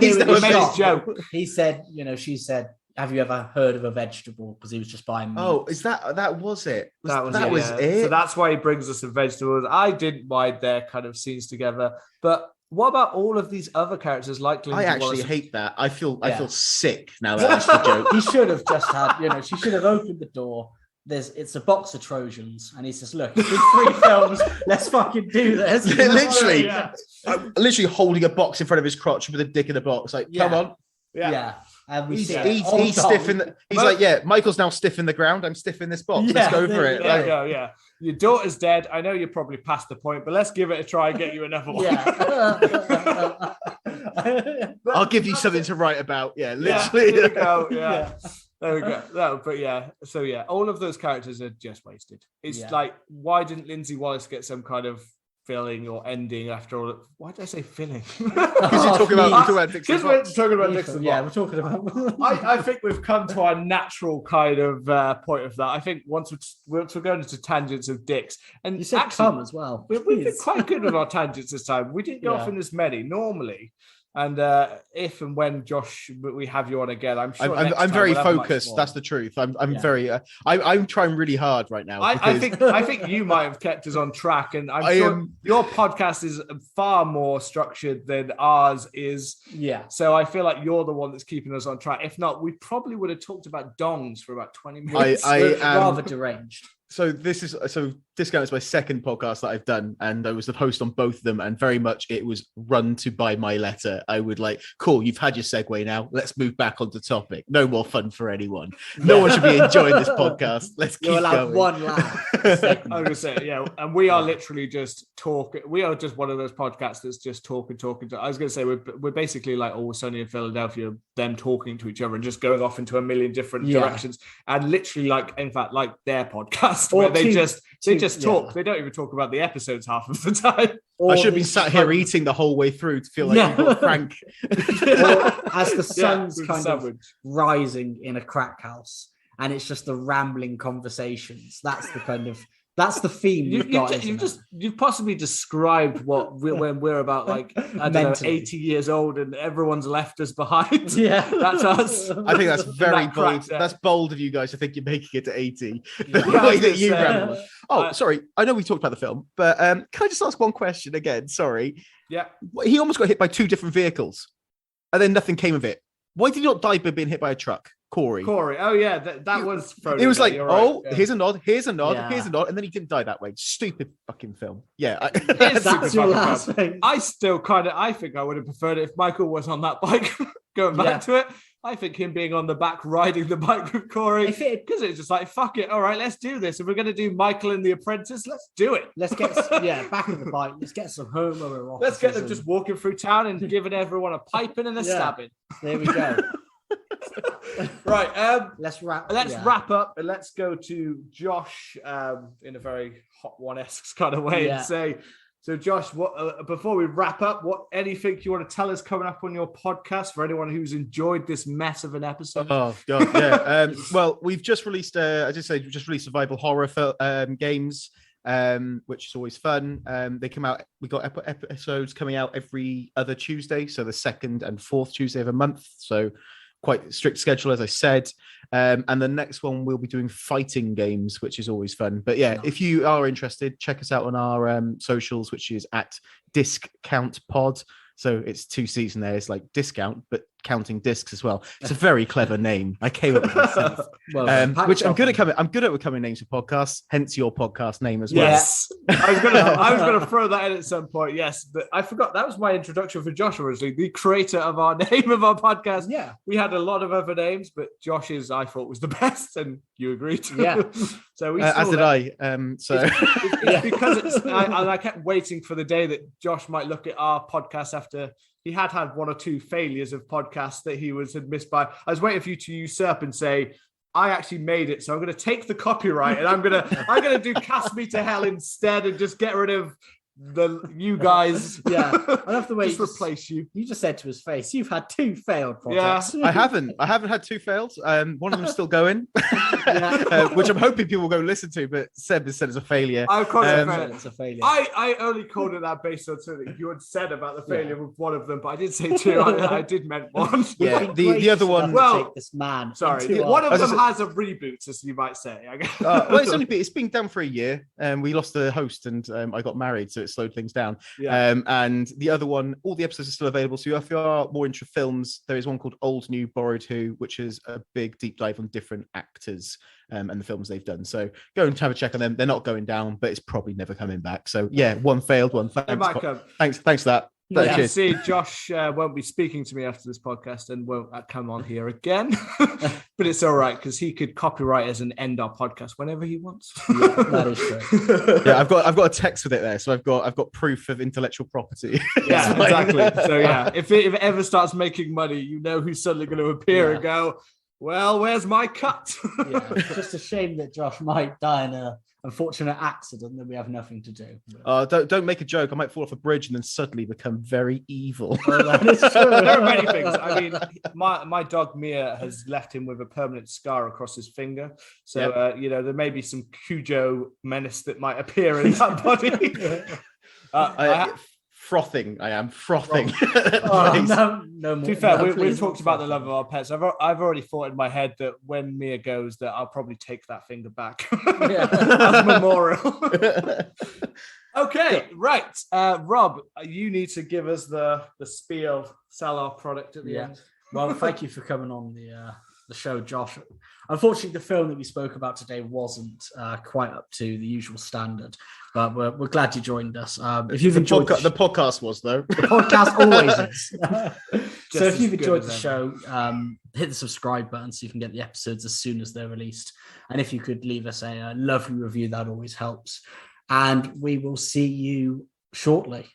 He made a joke. He said, she said, have you ever heard of a vegetable? Because he was just buying meat. Oh, is that was it? That was it. So that's why he brings us some vegetables. I didn't mind their kind of scenes together. But what about all of these other characters like Lindsay I actually Wallace? hate that. I feel sick now that that's the joke. He should have just had, she should have opened the door. It's a box of Trojans, and he says, "Look, it's been 3 films. Let's fucking do this." Literally holding a box in front of his crotch with a dick in a box. Like, come on. Yeah. And he's stiff in the, he's like, Michael's now stiff in the ground. I'm stiff in this box. Let's go for it. There you go, yeah. Your daughter's dead. I know you're probably past the point, but let's give it a try and get you another one. I'll give you something to write about. Yeah, literally. There you go. Yeah. There we go. No, but yeah. So yeah, all of those characters are just wasted. It's like, why didn't Lindsay Wallace get some kind of filling or ending after all? Why did I say filling? Because you're talking about Dixon. Because we're talking about Dixon. Yeah, we're talking about. I think we've come to our natural kind of point of that. I think once we're going into tangents of dicks, and You said actually, come as well. we've been quite good with our tangents this time. We didn't go off in as many normally. And if and when Josh, we have you on again, I'm sure. I'm very focused. That's the truth. I'm very. I'm trying really hard right now. I think you might have kept us on track, and I'm sure your podcast is far more structured than ours is. Yeah. So I feel like you're the one that's keeping us on track. If not, we probably would have talked about dongs for about 20 minutes. I am rather deranged. So Discount is my second podcast that I've done, and I was the host on both of them, and very much it was run to by my letter. I would like, cool, you've had your segue now. Let's move back onto topic. No more fun for anyone. No one should be enjoying this podcast. Let's keep going. One laugh. I was gonna say, yeah, and we are literally just talking. We are just one of those podcasts that's just talking. I was gonna say we're basically like Always Sunny in Philadelphia, them talking to each other and just going off into a million different directions, and literally like, in fact, like their podcast. Where they just talk. They don't even talk about the episodes half of the time. I should have been sat here eating the whole way through to feel like you've got Frank. As the sun's kind of rising in a crack house, and it's just the rambling conversations. That's the theme you've possibly described when we're about like, I don't know, 80 years old and everyone's left us behind. Yeah, that's us. I think that's very bold. That's bold of you guys to think you're making it to 80. The way that you ramble. Oh, sorry. I know we talked about the film, but can I just ask one question again? Sorry. Yeah. He almost got hit by 2 different vehicles, and then nothing came of it. Why did he not die by being hit by a truck? Corey. Oh yeah, that was. It was like, here's a nod, here's a nod, here's a nod, and then he didn't die that way. Stupid fucking film. Yeah, that's your last thing. I still I think I would have preferred it if Michael was on that bike. Going back to it, I think him being on the back riding the bike with Corey, because it's just like, fuck it, all right, let's do this. If we're gonna do Michael and the Apprentice, let's do it. Let's get back on the bike. Let's get some homo. Let's get them just walking through town and giving everyone a piping and a stabbing. There we go. Right, let's wrap up and let's go to Josh in a very Hot One-esque kind of way and say, so Josh, what before we wrap up, anything you want to tell us coming up on your podcast for anyone who's enjoyed this mess of an episode? Oh god, yeah. Well, we've just released survival horror games, which is always fun. They come out. We got episodes coming out every other Tuesday, so the second and fourth Tuesday of a month. So quite strict schedule, as I said. And the next one we'll be doing fighting games, which is always fun. But yeah, if you are interested, check us out on our socials, which is at Discount Pod. So it's 2 C's in there. It's like discount, but counting discs as well. It's a very clever name. I came up with myself. Which I'm good at becoming names for podcasts, hence your podcast name as well. Yes. I was gonna throw that in at some point. Yes, but I forgot that was my introduction for Josh, originally, the creator of our name of our podcast. Yeah. We had a lot of other names, but Josh's I thought was the best, and you agreed. Yeah. So we as did I. So it's because I kept waiting for the day that Josh might look at our podcast after he had 1 or 2 failures of podcasts that he had missed by. I was waiting for you to usurp and say, I actually made it, so I'm going to take the copyright and I'm going to do Cast Me to Hell instead and just get rid of you guys. Yeah, I love the way just replace you. You just said to his face, "You've had 2 failed projects." Yeah, I haven't had 2 failed. One of them's still going, which I'm hoping people will go listen to. But Seb has said it's a failure. I called it's a failure. I only called it that based on something you had said about the failure with one of them, but I did say 2. I did meant 1. Yeah, the other one. Well, take this man. Sorry, one of them has a reboot, as you might say. I guess. Well, it's been done for a year, and we lost the host, and I got married, so it slowed things down. Yeah. And the other one, all the episodes are still available. So if you are more into films, there is one called Old, New, Borrowed Who, which is a big deep dive on different actors and the films they've done. So go and have a check on them. They're not going down, but it's probably never coming back. So yeah, 1 failed, 1 thanks. It might come. Thanks for that. Yeah, cheers. See, Josh won't be speaking to me after this podcast and won't come on here again. But it's all right because he could copyright us and end our podcast whenever he wants. Yeah, that is true. Yeah, I've got a text with it there, so I've got proof of intellectual property. Yeah, exactly. So yeah, if it ever starts making money, you know who's suddenly going to appear and go, Well, where's my cut? Yeah, it's just a shame that Josh might die in a unfortunate accident that we have nothing to do. Don't make a joke. I might fall off a bridge and then suddenly become very evil. Oh, that is true. There are many things. I mean, my dog Mia has left him with a permanent scar across his finger. So, there may be some Cujo menace that might appear in that body. Frothing. I am frothing. No more. To be fair, we've talked about the love of our pets. I've already thought in my head that when Mia goes, that I'll probably take that finger back as a memorial. Okay, right. Rob, you need to give us the spiel, sell our product at the end. Well, thank you for coming on the show, Josh. Unfortunately, the film that we spoke about today wasn't quite up to the usual standard, but we're glad you joined us. If you've enjoyed the podcast was, though. The podcast always is. So if you've enjoyed the show, hit the subscribe button so you can get the episodes as soon as they're released. And if you could leave us a lovely review, that always helps. And we will see you shortly.